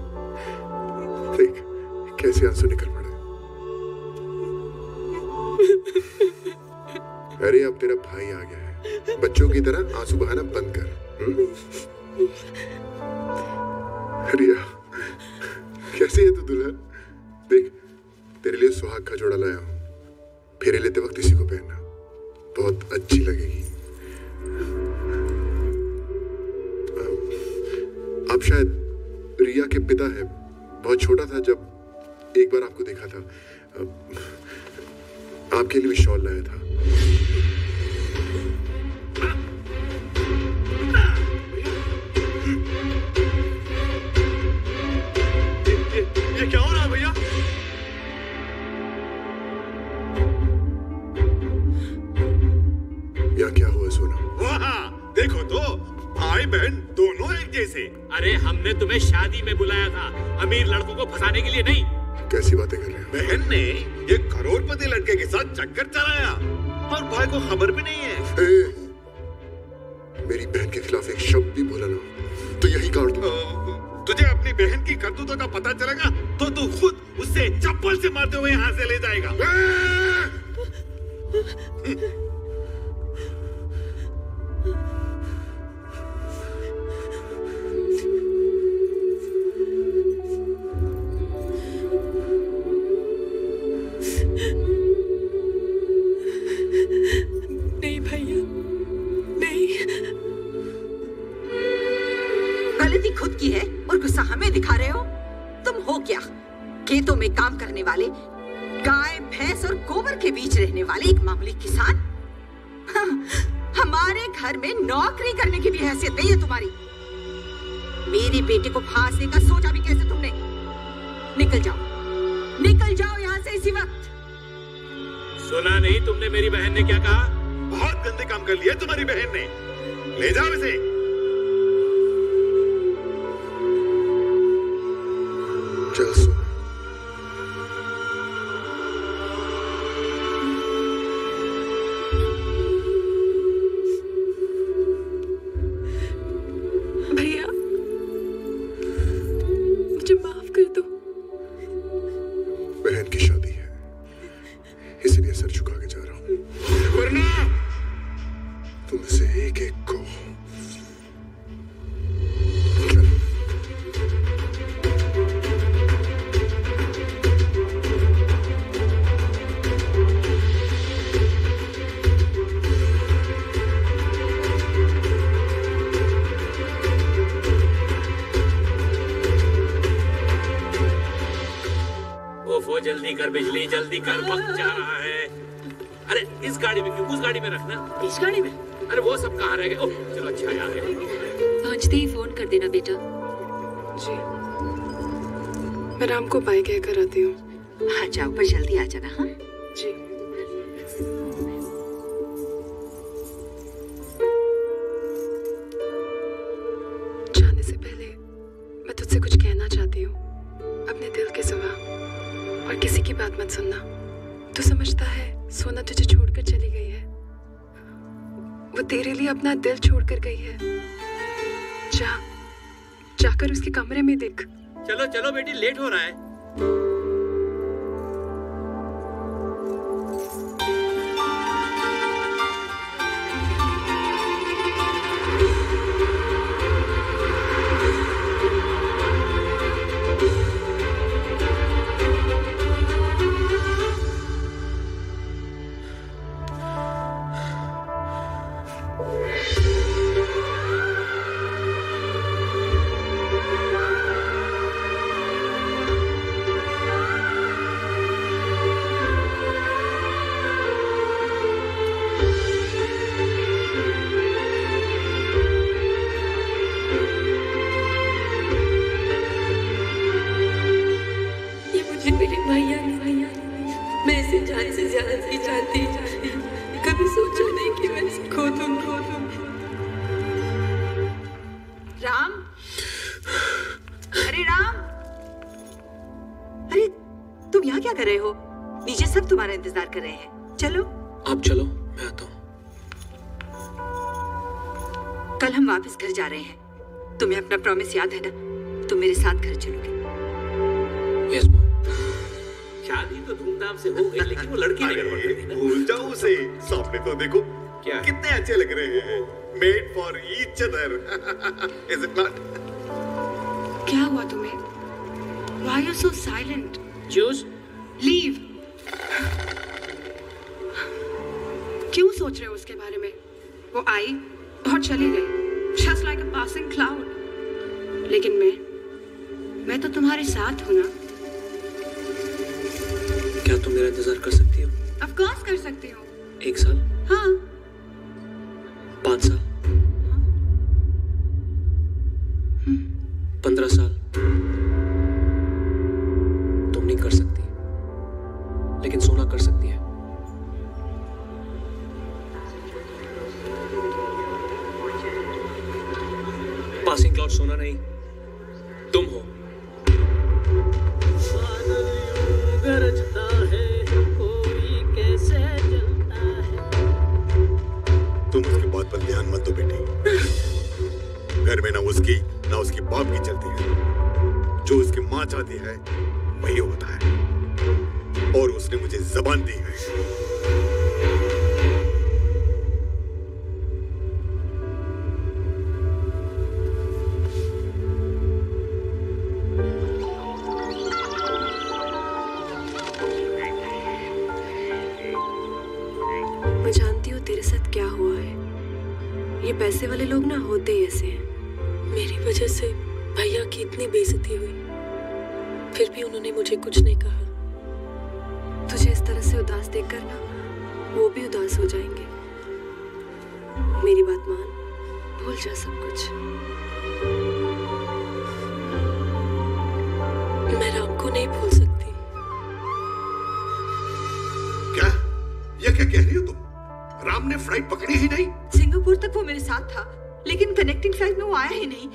देख कैसे आंसू निकल पड़े। अरे अब तेरा भाई आ गया है, बच्चों की तरह आंसू बहाना बंद कर। रिया कैसी है तू दुल्हन? देख तेरे लिए सुहाग का जोड़ा लाया हूं, फेरे लेते वक्त इसी को पहनना, बहुत अच्छी लगेगी। आप शायद रिया के पिता है। बहुत छोटा था जब एक बार आपको देखा था। आपके लिए भी शॉल लाया था। ये क्या हो रहा है भैया? देखो तो भाई बहन दोनों एक जैसे। अरे हमने तुम्हें शादी में बुलाया था, अमीर लड़कों को फंसाने के लिए नहीं। कैसी बातें कर रहे हो? बहन ने ये करोड़पति लड़के के साथ चक्कर चलाया और भाई को खबर भी नहीं है। मेरी बहन के खिलाफ एक शब्द भी बोला ना तो यही काट दूंगा। तुझे अपनी बहन की करतूतों का पता चलेगा तो तू खुद उससे चप्पल से मारते हुए यहाँ से ले जाएगा। नहीं भैया, नहीं। गलती खुद की है और गुस्सा हमें दिखा रहे हो। तुम हो क्या? खेतों में काम करने वाले, गाय भैंस और गोबर के बीच रहने वाले एक मामूली किसान। हमारे घर में नौकरी करने की भी हैसियत नहीं है तुम्हारी। मेरे बेटे को फांसने का सोचा भी कैसे तुमने? निकल जाओ यहाँ से इसी वक्त। सुना नहीं तुमने मेरी बहन ने क्या कहा? बहुत गंदे काम कर लिया तुम्हारी बहन ने। ले जाओ इसे। चल सुन, भैया मुझे माफ कर दो। बहन की शादी है इसलिए सर झुका के जा रहा हूँ, वरना तुम से एक एक को जल्दी कर बिजली, जल्दी कर, वक्त जा रहा है। अरे इस गाड़ी में क्यों, उस गाड़ी में रखना। इस गाड़ी में? अरे वो सब कहाँ रह गए? ओह चलो अच्छा है, आ गए। पहुंचते ही फोन कर देना बेटा। जी मैं राम को बाय कह कर आती हूँ। हाँ जाओ, पर जल्दी आ जाना। हाँ जी। जाने से पहले मैं तुझसे कुछ कहना चाहती हूँ, अपने दिल के सिवा, और किसी की बात मत सुनना। तू समझता है सोना तुझे छोड़कर चली गई है, वो तेरे लिए अपना दिल छोड़कर गई है। जाकर उसके कमरे में देख। चलो चलो बेटी, लेट हो रहा है। राम, अरे राम, अरे तुम यहाँ क्या कर रहे हो? नीचे सब तुम्हारा इंतजार कर रहे हैं। चलो। आप चलो, मैं आता हूँ। कल हम वापस घर जा रहे हैं। तुम्हें अपना प्रॉमिस याद है ना? तुम मेरे साथ घर चलोगे। Yes ma'am. शादी तो धूमधाम से हो गई, लेकिन वो लड़की नहीं कर पाती। भूल जाओ उसे। सामने तो देखो क्या कितने अच्छे लग रहे हैं। Made for each other. Is it not? क्या हुआ तुम्हें? Why are you so silent? Juice? Leave. क्यों सोच रहे हो उसके बारे में? वो आई और चली गई, just like a passing cloud. लेकिन मैं तो तुम्हारे साथ हूँ ना। क्या तुम मेरा इंतजार कर सकती हो? Of course कर सकती हूँ। 1 साल? हाँ। 5 साल? 15 साल? तुम नहीं कर सकती, लेकिन सोना कर सकती है। पासिंग क्लाउड सोना नहीं, तुम हो। गरजता है कोई कैसे जलता है। तुम उसकी बात पर ध्यान मत दो बेटी। घर में ना उसकी ना उसके बाप की चलती है। जो उसकी माँ चाहती है वही होता है, और उसने मुझे जबान दी है। मैं जानती हूँ तेरे साथ क्या हुआ है। ये पैसे वाले लोग ना होते ही ऐसे हैं। मेरी वजह से भैया की इतनी बेइज्जती हुई, फिर भी उन्होंने मुझे कुछ नहीं कहा। तुझे इस तरह से उदास देखकर ना वो भी उदास हो जाएंगे। मेरी बात मान, भूल जा सब कुछ। मैं राम को नहीं भूल सकती। क्या? ये क्या कह रही हो तुम? राम ने फ्लाइट पकड़ी ही नहीं। सिंगापुर तक वो मेरे साथ था, लेकिन कनेक्टिंग फ्लाइट में वो आया ही नहीं।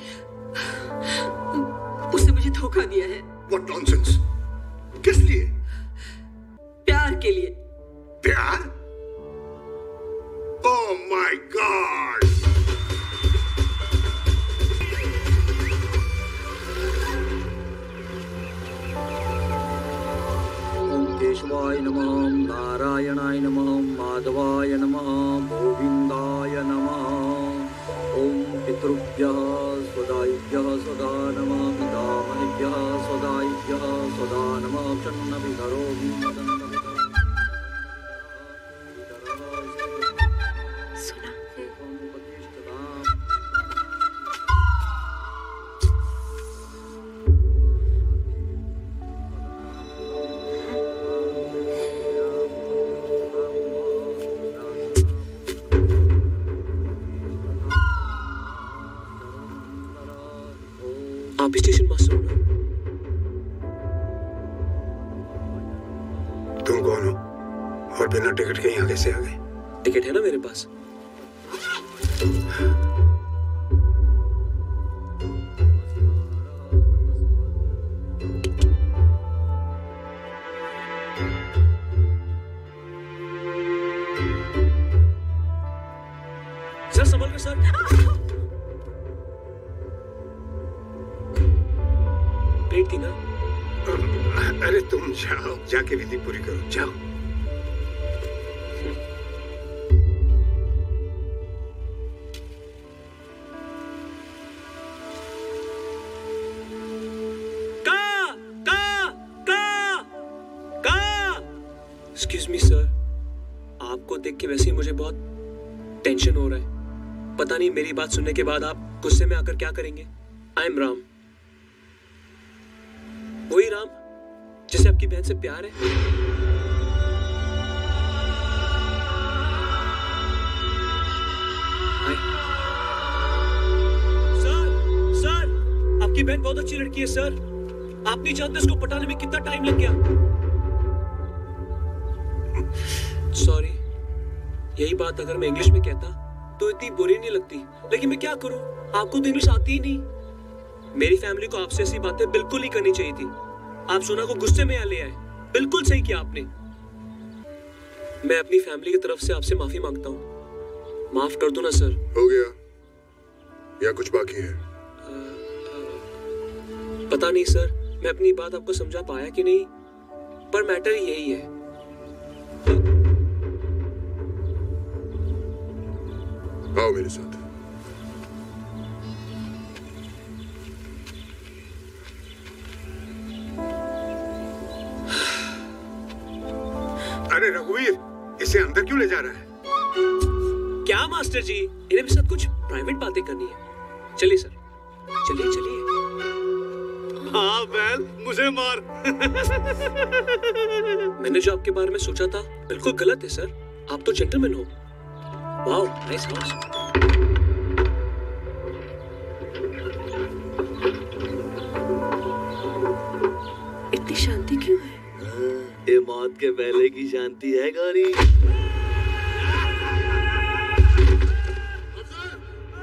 उसने मुझे धोखा दिया है। What nonsense? किस लिए? प्यार के लिए। प्यार? Oh my God! ओम केशवाय नमः, नारायणाय नमः, माधवाय नमः, गोविंदाय नमः। ओम पितृभ्यः स्वदायिभ्यः स्वदा नमः, पितामहेभ्यः स्वदायिभ्यः स्वदा नमः। क्षण्णमि करोमि आप स्टेशन मास्टर हो ना? तुम कौन हो और बिना टिकट के यहाँ कैसे आ गए? टिकट है ना मेरे पास। सर संभल कर सर। प्लेट थी ना? अरे तुम जाओ, जाके विधि पूरी करो, जाओ। एक्सक्यूज मी सर, आपको देख के वैसे ही मुझे बहुत टेंशन हो रहा है। पता नहीं मेरी बात सुनने के बाद आप गुस्से में आकर क्या करेंगे। आई एम राम, वही राम जिसे आपकी बहन से प्यार है। सर, आपकी बहन बहुत अच्छी लड़की है सर। आप नहीं जानते उसको पटाने में कितना टाइम लग गया। सॉरी, यही बात अगर मैं इंग्लिश में कहता तो इतनी बुरी नहीं लगती, लेकिन मैं क्या करूं, आपको तो इंग्लिश आती ही नहीं। मेरी फैमिली को आपसे ऐसी बातें बिल्कुल नहीं करनी चाहिए थी। आप सोना को गुस्से में ले आए, बिल्कुल सही किया आपने। मैं अपनी फैमिली की तरफ से आपसे माफी मांगता हूँ, माफ कर दो ना सर। हो गया या कुछ बाकी है? पता नहीं सर, मैं अपनी बात आपको समझा पाया कि नहीं, पर मैटर यही है। आओ मेरे साथ। अरे रघुवीर, इसे अंदर क्यों ले जा रहा है? क्या मास्टर जी, इन्हें मेरे साथ कुछ प्राइवेट बातें करनी है। चलिए सर, चलिए चलिए। हाँ बैल, मुझे मार। मैंने जो आपके बारे में सोचा था बिल्कुल गलत है सर। आप तो जेंटलमैन हो। Wow, nice house. इतनी शांति क्यों है? ये मौत के पहले की शांति है गौरी।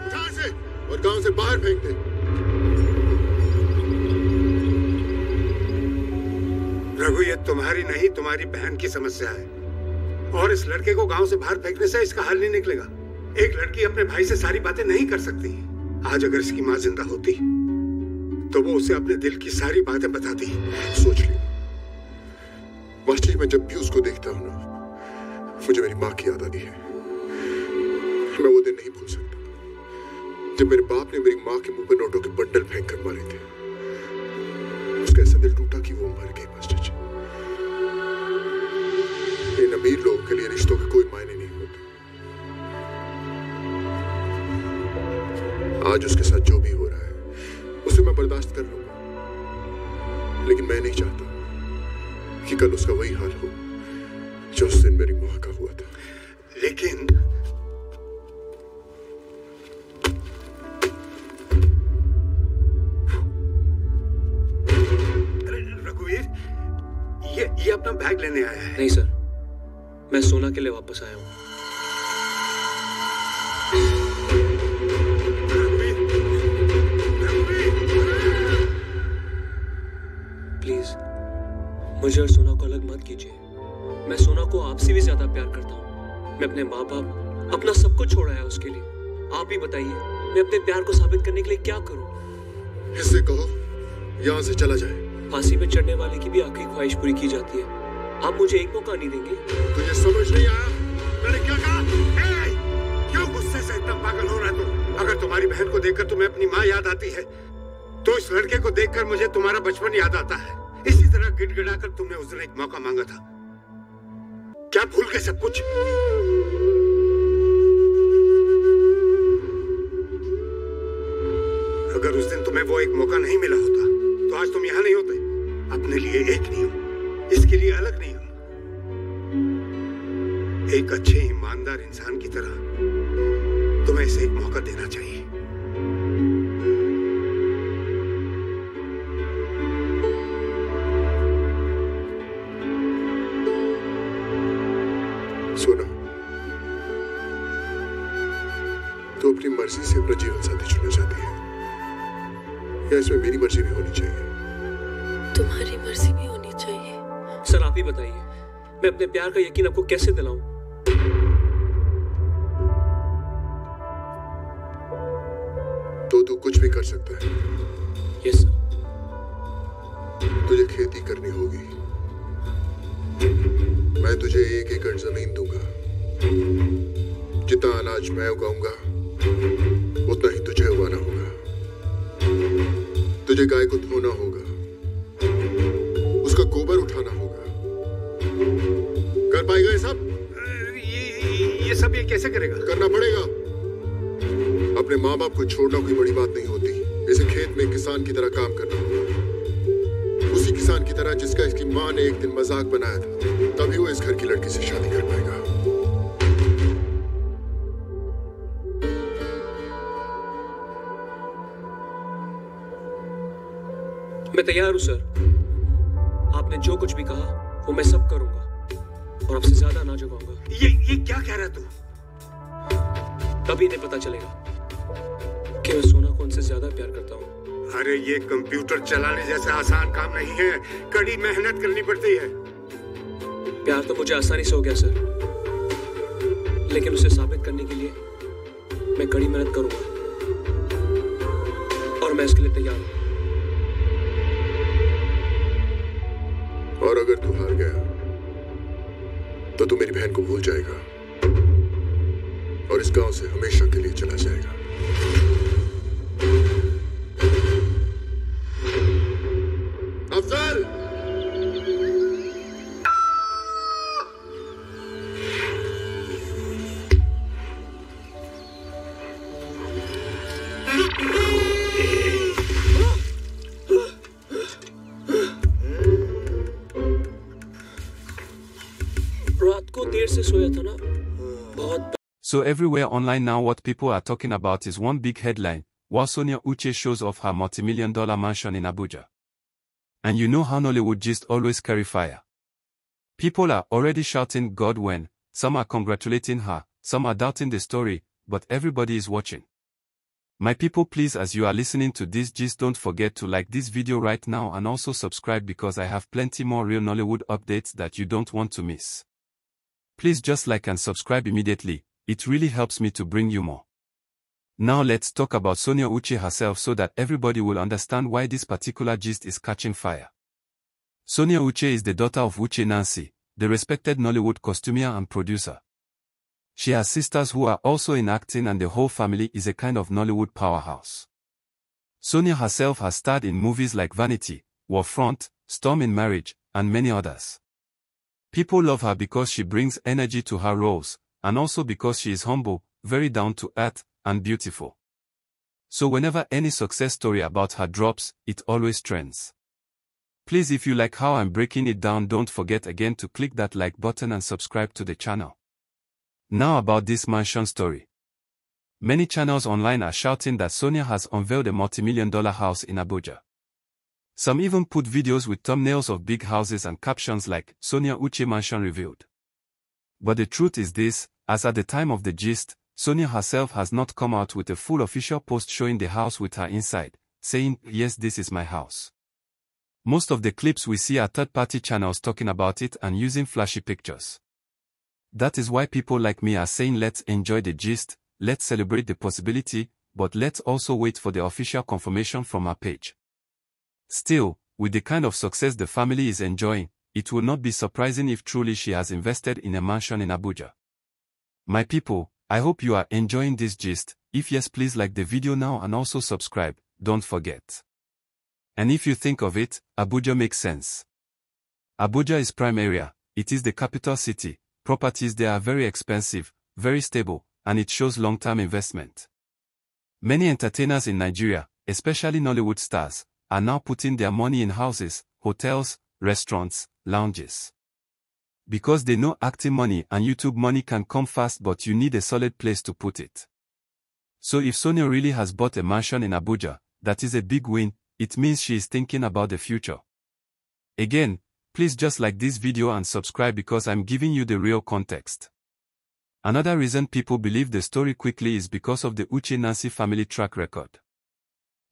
उठा इसे, वो और गांव से बाहर फेंक दे। रघु, ये तुम्हारी नहीं, तुम्हारी बहन की समस्या है। और इस लड़के को गांव से बाहर फेंकने से इसका हल नहीं निकलेगा। एक लड़की अपने भाई से सारी बातें नहीं कर सकती। आज अगर इसकी माँ जिंदा होती तो वो उसे अपने दिल की सारी बातें बताती। सोच ली मास्टर जी, मैं जब भी उसको देखता हूँ ना, मुझे मेरी माँ की याद आती है। मैं वो दिन नहीं भूल सकता जब मेरे बाप ने मेरी माँ के मुंह पर नोटों के बंडल फेंक कर मारे थे। उसका ऐसा दिल टूटा कि वो मर गई। मास्टर जी, इन अमीर लोगों के लिए रिश्तों के कोई मायने नहीं होते। आज उसके साथ जो भी हो रहा है उसे मैं बर्दाश्त कर लूंगा, लेकिन मैं नहीं चाहता कि कल उसका वही हाल हो जो उस दिन मेरी माँ का हुआ था। लेकिन रघुवीर, ये अपना बैग लेने आया है। नहीं सर, मैं सोना के लिए वापस आया हूँ। प्लीज मुझे और सोना को अलग मत कीजिए। मैं सोना को आपसे भी ज्यादा प्यार करता हूँ। मैं अपने माँ बाप, अपना सब कुछ छोड़ा है उसके लिए। आप ही बताइए, मैं अपने प्यार को साबित करने के लिए क्या करूँ? इससे कहो यहाँ से चला जाए। फांसी पे चढ़ने वाले की भी आखिरी ख्वाहिश पूरी की जाती है। आप मुझे एक मौका नहीं देंगे? तुझे समझ नहीं आया मैंने क्या कहा? क्यों गुस्से से इतना पागल हो रहा है तू? अगर तुम्हारी बहन को देखकर तुम्हें अपनी माँ याद आती है तो इस लड़के को देखकर मुझे तुम्हारा बचपन याद आता है। इसी तरह गिड़गिड़ाकर तुमने उस दिन एक मौका मांगा था। क्या भूल गए सब कुछ? अगर उस दिन तुम्हें वो एक मौका नहीं मिला होता तो आज तुम यहाँ नहीं होते। अपने लिए एक नियम, इसके लिए अलग नियम। एक अच्छे ईमानदार इंसान की तरह तुम्हें इसे एक मौका देना चाहिए। सोना, तू अपनी मर्जी से अपना जीवन साथी चुनना चाहती है या इसमें मेरी मर्जी भी होनी चाहिए? तुम्हारी मर्जी भी होनी चाहिए। सर आप ही बताइए, मैं अपने प्यार का यकीन आपको कैसे दिलाऊं? तो तू कुछ भी कर सकता है। Yes sir. तुझे खेती करनी होगी। मैं तुझे 1 एकड़ जमीन दूंगा। जितना अनाज मैं उगाऊंगा उतना ही तुझे उगाना होगा। तुझे गाय को धोना होगा, उसका गोबर उठाना होगा। कर पाएगा ये सब? ये सब ये कैसे करेगा? करना पड़ेगा। अपने माँ बाप को छोड़ना कोई बड़ी बात नहीं होती। इसे खेत में किसान की तरह काम करना होगा, उसी किसान की तरह जिसका इसकी माँ ने एक दिन मजाक बनाया था। तभी वो इस घर की लड़की से शादी कर पाएगा। मैं तैयार हूं सर। आपने जो कुछ भी कहा वो मैं सब करूंगा और आपसे ज्यादा ना झुकाऊंगा। ये क्या कह रहा तू? तभी नहीं पता चलेगा कि मैं सोना को उनसे ज्यादा प्यार करता हूँ। अरे ये कंप्यूटर चलाने जैसा आसान काम नहीं है, कड़ी मेहनत करनी पड़ती है। प्यार तो मुझे आसानी से हो गया सर, लेकिन उसे साबित करने के लिए मैं कड़ी मेहनत करूंगा और मैं इसके लिए तैयार हूं। और अगर तू हार गया तो तू मेरी बहन को भूल जाएगा और इस गांव से हमेशा के लिए चला जाएगा। अफजल! रात को देर से सोया था ना, बहुत। So everywhere online now what people are talking about is one big headline, while Sonia Uche shows off her multi-million-dollar mansion in Abuja. And you know how Nollywood gist always carry fire. People are already shouting God when, some are congratulating her, some are doubting the story, but everybody is watching. My people, please, as you are listening to this gist, don't forget to like this video right now and also subscribe because I have plenty more real Nollywood updates that you don't want to miss. Please just like and subscribe immediately, it really helps me to bring you more. Now let's talk about Sonia Uche herself so that everybody will understand why this particular gist is catching fire. Sonia Uche is the daughter of Uche Nancy, the respected Nollywood costumier and producer. She has sisters who are also in acting and the whole family is a kind of Nollywood powerhouse. Sonia herself has starred in movies like Vanity, Warfront, Storm in Marriage, and many others. People love her because she brings energy to her roles, and also because she is humble, very down to earth, and beautiful. So whenever any success story about her drops, it always trends. Please, if you like how I'm breaking it down, don't forget again to click that like button and subscribe to the channel. Now about this mansion story. Many channels online are shouting that Sonia has unveiled a multi-million-dollar house in Abuja. Some even put videos with thumbnails of big houses and captions like, Sonia Uche Mansion Revealed. But the truth is this, as at the time of the gist, Sonia herself has not come out with a full official post showing the house with her inside, saying, yes, this is my house. Most of the clips we see are third-party channels talking about it and using flashy pictures. That is why people like me are saying let's enjoy the gist, let's celebrate the possibility, but let's also wait for the official confirmation from her page. Still, with the kind of success the family is enjoying, it will not be surprising if truly she has invested in a mansion in Abuja. My people, I hope you are enjoying this gist. If yes, please like the video now and also subscribe, don't forget. And if you think of it, Abuja makes sense. Abuja is prime area, it is the capital city, properties there are very expensive, very stable, and it shows long-term investment. Many entertainers in Nigeria, especially Nollywood stars, are now putting their money in houses, hotels, restaurants, lounges. Because they know acting money and YouTube money can come fast, but you need a solid place to put it. So if Sonia really has bought a mansion in Abuja, that is a big win, it means she is thinking about the future. Again, please just like this video and subscribe because I'm giving you the real context. Another reason people believe the story quickly is because of the Uche Nancy family track record.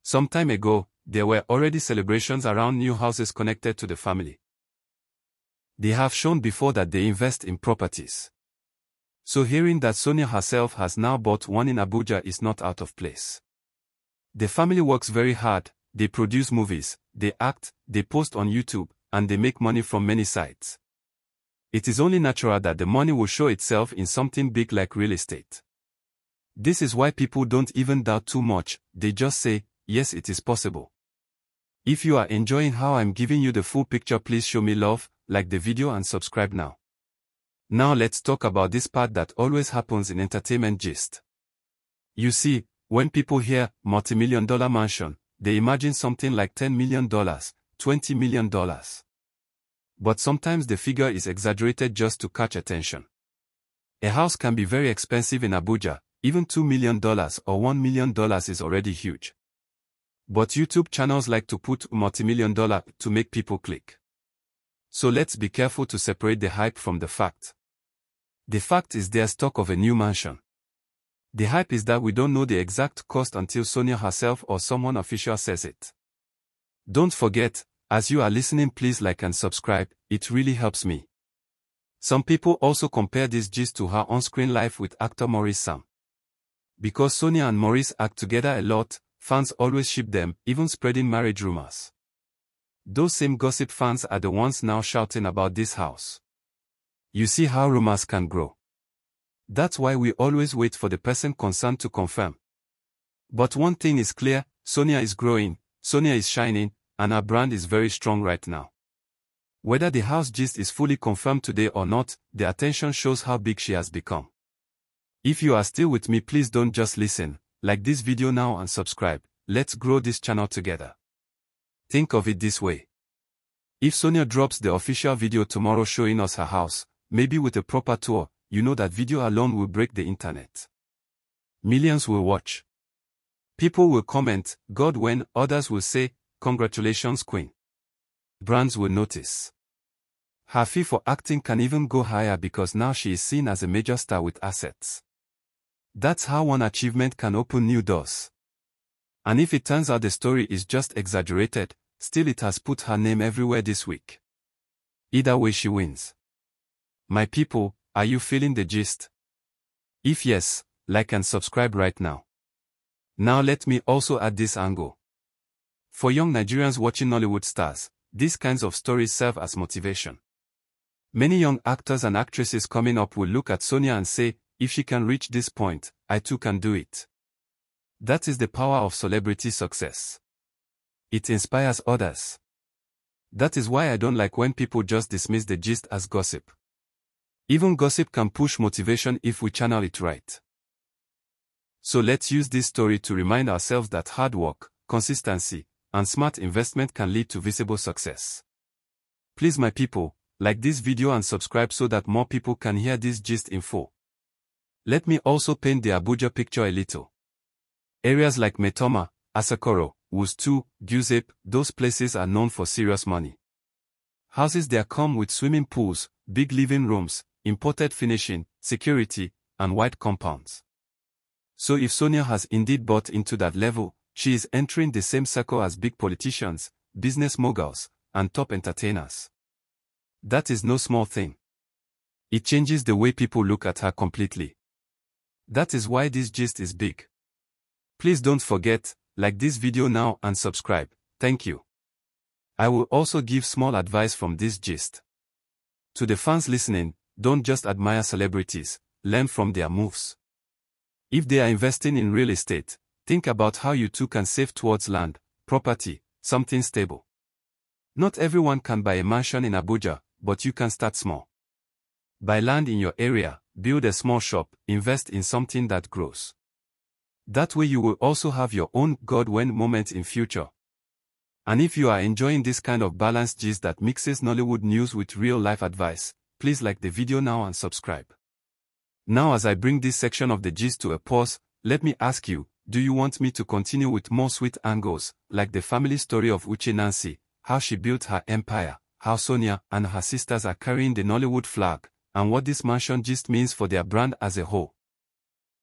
Some time ago, there were already celebrations around new houses connected to the family. They have shown before that they invest in properties. So hearing that Sonia herself has now bought one in Abuja is not out of place. The family works very hard, they produce movies, they act, they post on YouTube, and they make money from many sites. It is only natural that the money will show itself in something big like real estate. This is why people don't even doubt too much, they just say, yes, it is possible. If you are enjoying how I'm giving you the full picture, please show me love, like the video and subscribe now. Now let's talk about this part that always happens in entertainment gist. You see, when people hear multi-million-dollar mansion, they imagine something like $10 million, $20 million. But sometimes the figure is exaggerated just to catch attention. A house can be very expensive in Abuja, even $2 million or $1 million is already huge. But YouTube channels like to put multi-million-dollar to make people click. So let's be careful to separate the hype from the fact. The fact is there's talk of a new mansion. The hype is that we don't know the exact cost until Sonia herself or someone official says it. Don't forget, as you are listening, please like and subscribe, it really helps me. Some people also compare this gist to her on-screen life with actor Maurice Sam. Because Sonia and Maurice act together a lot, fans always ship them, even spreading marriage rumors. Those same gossip fans are the ones now shouting about this house. You see how rumors can grow. That's why we always wait for the person concerned to confirm. But one thing is clear, Sonia is growing, Sonia is shining, and her brand is very strong right now. Whether the house gist is fully confirmed today or not, the attention shows how big she has become. If you are still with me, please don't just listen, like this video now and subscribe, let's grow this channel together. Think of it this way. If Sonia drops the official video tomorrow showing us her house, maybe with a proper tour, you know that video alone will break the internet. Millions will watch. People will comment, God when, others will say, congratulations Queen. Brands will notice. Her fee for acting can even go higher because now she is seen as a major star with assets. That's how one achievement can open new doors. And if it turns out the story is just exaggerated, still it has put her name everywhere this week. Either way she wins. My people, are you feeling the gist? If yes, like and subscribe right now. Now let me also add this angle. For young Nigerians watching Nollywood stars, these kinds of stories serve as motivation. Many young actors and actresses coming up will look at Sonia and say, if she can reach this point, I too can do it. That is the power of celebrity success. It inspires others. That is why I don't like when people just dismiss the gist as gossip. Even gossip can push motivation if we channel it right. So let's use this story to remind ourselves that hard work, consistency, and smart investment can lead to visible success. Please my people, like this video and subscribe so that more people can hear this gist info. Let me also paint the Abuja picture a little. Areas like Metoma, Asakoro, Wuse, Giuseppe, those places are known for serious money. Houses there come with swimming pools, big living rooms, imported finishing, security, and wide compounds. So if Sonia has indeed bought into that level, she is entering the same circle as big politicians, business moguls, and top entertainers. That is no small thing. It changes the way people look at her completely. That is why this gist is big. Please don't forget, like this video now and subscribe. Thank you. I will also give small advice from this gist. To the fans listening, don't just admire celebrities, learn from their moves. If they are investing in real estate, think about how you too can save towards land, property, something stable. Not everyone can buy a mansion in Abuja, but you can start small. Buy land in your area, build a small shop, invest in something that grows. That way you will also have your own God-when moment in future. And if you are enjoying this kind of balanced gist that mixes Nollywood news with real-life advice, please like the video now and subscribe. Now as I bring this section of the gist to a pause, let me ask you, do you want me to continue with more sweet angles, like the family story of Uche Nancy, how she built her empire, how Sonia and her sisters are carrying the Nollywood flag, and what this mansion gist means for their brand as a whole?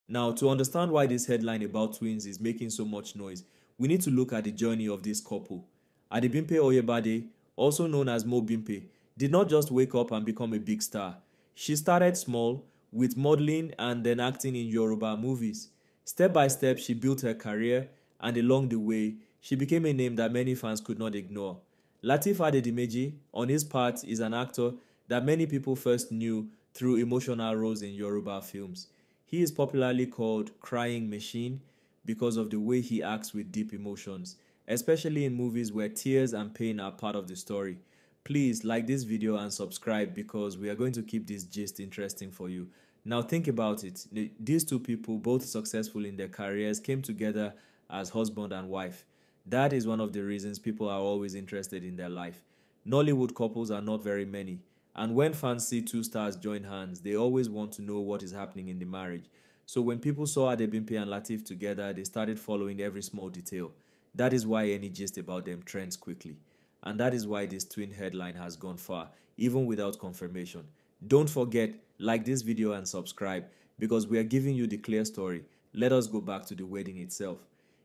Now, to understand why this headline about twins is making so much noise, we need to look at the journey of this couple. Adebimpe Oyebade, also known as Mo Bimpe, did not just wake up and become a big star. She started small, with modeling and then acting in Yoruba movies. Step by step, she built her career, and along the way, she became a name that many fans could not ignore. Lateef Adedimeji, on his part, is an actor that many people first knew through emotional roles in Yoruba films. He is popularly called Crying Machine because of the way he acts with deep emotions, especially in movies where tears and pain are part of the story. Please like this video and subscribe because we are going to keep this gist interesting for you. Now think about it. These two people, both successful in their careers, came together as husband and wife. That is one of the reasons people are always interested in their life. Nollywood couples are not very many, and when fans see two stars join hands, they always want to know what is happening in the marriage. So when people saw Adebimpe and Lateef together, they started following every small detail. That is why any gist about them trends quickly. And that is why this twin headline has gone far, even without confirmation. Don't forget, like this video and subscribe, because we are giving you the clear story. Let us go back to the wedding itself.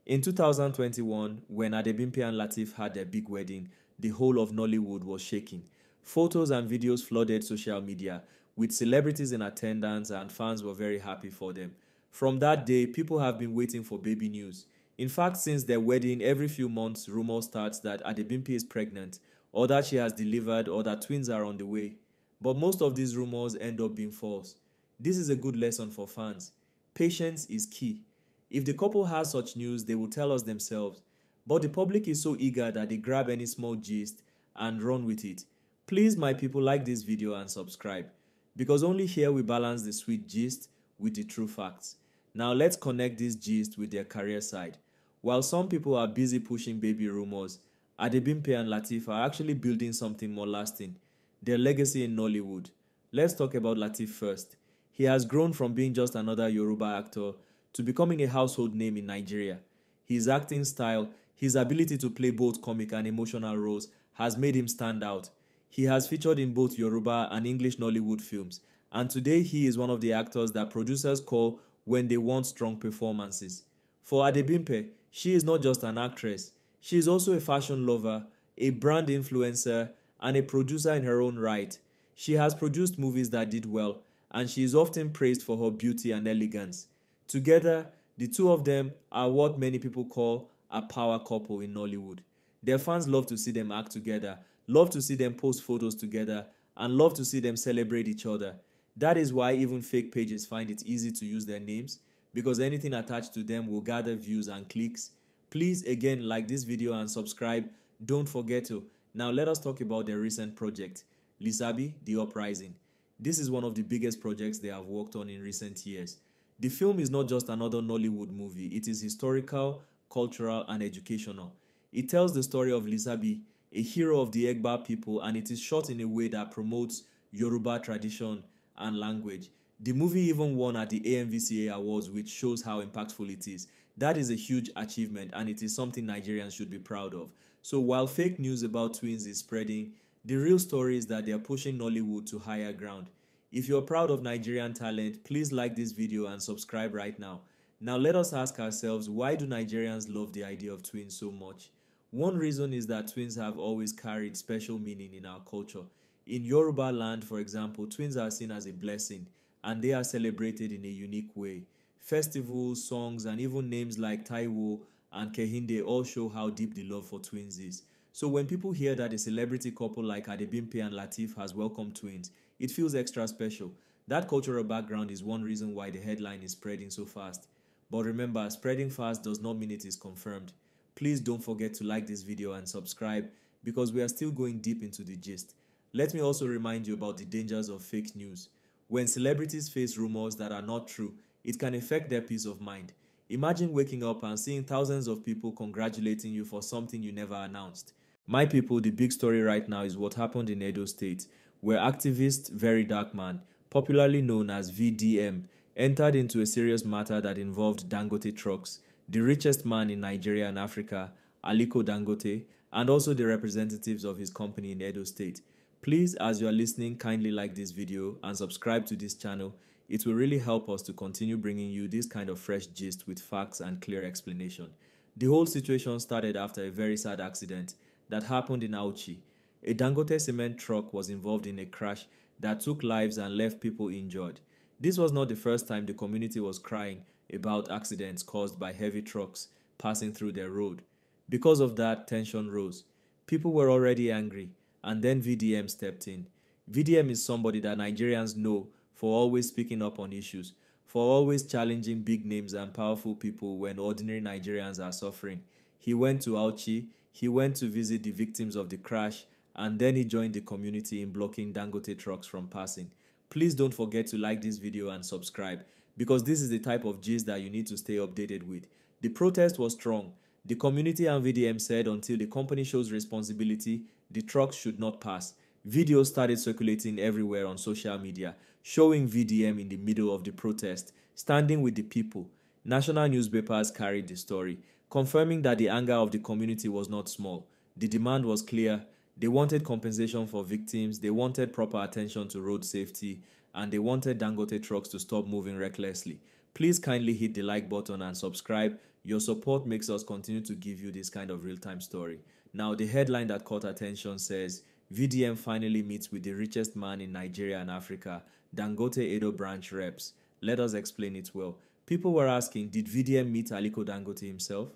In 2021, when Adebimpe and Lateef had their big wedding, the whole of Nollywood was shaking. Photos and videos flooded social media, with celebrities in attendance, and fans were very happy for them. From that day, people have been waiting for baby news. In fact, since their wedding, every few months, rumor starts that Adebimpe is pregnant, or that she has delivered, or that twins are on the way. But most of these rumors end up being false. This is a good lesson for fans. Patience is key. If the couple has such news, they will tell us themselves. But the public is so eager that they grab any small gist and run with it. Please, my people, like this video and subscribe, because only here we balance the sweet gist with the true facts. Now let's connect this gist with their career side. While some people are busy pushing baby rumors, Adebimpe and Lateef are actually building something more lasting, their legacy in Nollywood. Let's talk about Lateef first. He has grown from being just another Yoruba actor to becoming a household name in Nigeria. His acting style, his ability to play both comic and emotional roles has made him stand out. He has featured in both Yoruba and English Nollywood films, and today he is one of the actors that producers call when they want strong performances. For Adebimpe, She is not just an actress, she is also a fashion lover, a brand influencer, and a producer in her own right. She has produced movies that did well, and she is often praised for her beauty and elegance. Together, the two of them are what many people call a power couple in Nollywood. Their fans love to see them act together, love to see them post photos together, and love to see them celebrate each other. That is why even fake pages find it easy to use their names, because anything attached to them will gather views and clicks. Please again like this video and subscribe. Don't forget to. Now let us talk about their recent project, Lisabi, The Uprising. This is one of the biggest projects they have worked on in recent years. The film is not just another Nollywood movie, it is historical, cultural, and educational. It tells the story of Lisabi, a hero of the Egba people, and it is shot in a way that promotes Yoruba tradition and language. The movie even won at the AMVCA Awards, which shows how impactful it is. That is a huge achievement, and it is something Nigerians should be proud of. So while fake news about twins is spreading, the real story is that they are pushing Nollywood to higher ground. If you're proud of Nigerian talent, please like this video and subscribe right now. Now let us ask ourselves, why do Nigerians love the idea of twins so much? One reason is that twins have always carried special meaning in our culture. In Yoruba land, for example, twins are seen as a blessing, and they are celebrated in a unique way. Festivals, songs, and even names like Taiwo and Kehinde all show how deep the love for twins is. So when people hear that a celebrity couple like Adebimpe and Lateef has welcomed twins, it feels extra special. That cultural background is one reason why the headline is spreading so fast. But remember, spreading fast does not mean it is confirmed. Please don't forget to like this video and subscribe, because we are still going deep into the gist. Let me also remind you about the dangers of fake news. When celebrities face rumors that are not true, it can affect their peace of mind. Imagine waking up and seeing thousands of people congratulating you for something you never announced. My people, the big story right now is what happened in Edo State, where activist Very Dark Man, popularly known as VDM, entered into a serious matter that involved Dangote Trucks, the richest man in Nigeria and Africa, Aliko Dangote, and also the representatives of his company in Edo State. Please, as you are listening, kindly like this video and subscribe to this channel. It will really help us to continue bringing you this kind of fresh gist with facts and clear explanation. The whole situation started after a very sad accident that happened in Auchi. A Dangote cement truck was involved in a crash that took lives and left people injured. This was not the first time the community was crying about accidents caused by heavy trucks passing through their road. Because of that, tension rose. People were already angry, and then VDM stepped in. VDM is somebody that Nigerians know for always speaking up on issues, for always challenging big names and powerful people when ordinary Nigerians are suffering. He went to Auchi, he went to visit the victims of the crash, and then he joined the community in blocking Dangote trucks from passing. Please don't forget to like this video and subscribe, because this is the type of gist that you need to stay updated with. The protest was strong. The community and VDM said until the company shows responsibility, the trucks should not pass. Videos started circulating everywhere on social media, showing VDM in the middle of the protest, standing with the people. National newspapers carried the story, confirming that the anger of the community was not small. The demand was clear. They wanted compensation for victims, they wanted proper attention to road safety, and they wanted Dangote trucks to stop moving recklessly. Please kindly hit the like button and subscribe. Your support makes us continue to give you this kind of real-time story. Now, the headline that caught attention says, VDM finally meets with the richest man in Nigeria and Africa, Dangote Edo branch reps. Let us explain it well. People were asking, did VDM meet Aliko Dangote himself?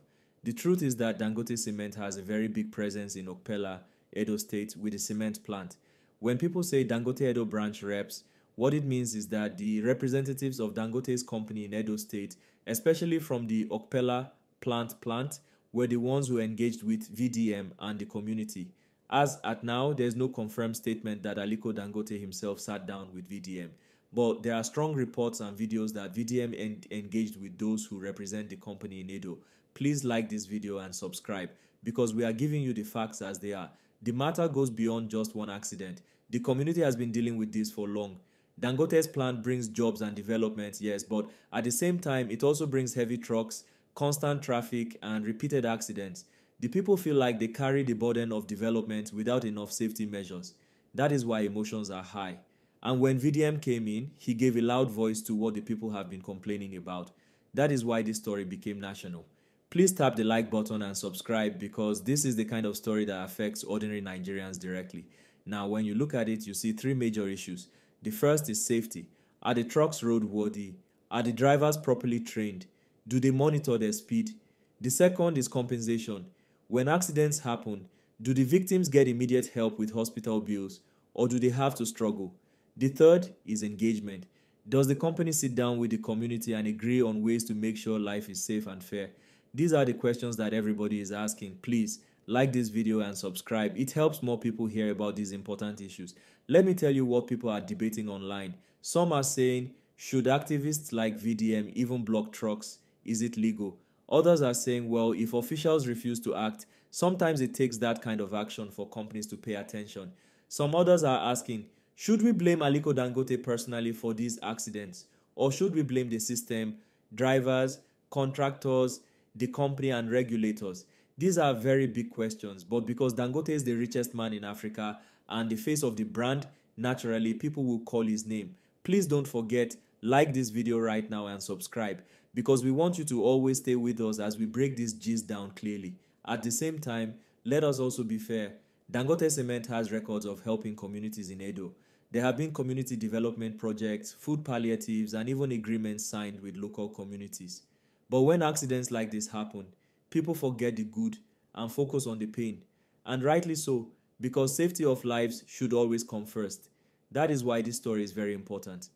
The truth is that Dangote Cement has a very big presence in Okpela, Edo State, with a cement plant. When people say Dangote Edo branch reps, what it means is that the representatives of Dangote's company in Edo State, especially from the Okpela plant, were the ones who engaged with VDM and the community. As at now, there's no confirmed statement that Aliko Dangote himself sat down with VDM. But there are strong reports and videos that VDM engaged with those who represent the company in Edo. Please like this video and subscribe, because we are giving you the facts as they are. The matter goes beyond just one accident. The community has been dealing with this for long. Dangote's plant brings jobs and development, yes, but at the same time, it also brings heavy trucks, constant traffic, and repeated accidents. The people feel like they carry the burden of development without enough safety measures. That is why emotions are high. And when VDM came in, he gave a loud voice to what the people have been complaining about. That is why this story became national. Please tap the like button and subscribe because this is the kind of story that affects ordinary Nigerians directly. Now, when you look at it, you see three major issues. The first is safety. Are the trucks roadworthy? Are the drivers properly trained? Do they monitor their speed? The second is compensation. When accidents happen, do the victims get immediate help with hospital bills or do they have to struggle? The third is engagement. Does the company sit down with the community and agree on ways to make sure life is safe and fair? These are the questions that everybody is asking. Please like this video and subscribe. It helps more people hear about these important issues. Let me tell you what people are debating online. Some are saying, should activists like VDM even block trucks? Is it legal? Others are saying, well, if officials refuse to act, sometimes it takes that kind of action for companies to pay attention. Some others are asking, should we blame Aliko Dangote personally for these accidents? Or should we blame the system, drivers, contractors, the company and regulators? These are very big questions, but because Dangote is the richest man in Africa and the face of the brand, naturally people will call his name. Please don't forget, like this video right now and subscribe because we want you to always stay with us as we break this gist down clearly. At the same time, let us also be fair. Dangote Cement has records of helping communities in Edo. There have been community development projects, food palliatives, and even agreements signed with local communities. But when accidents like this happen, people forget the good and focus on the pain. And rightly so, because safety of lives should always come first. That is why this story is very important.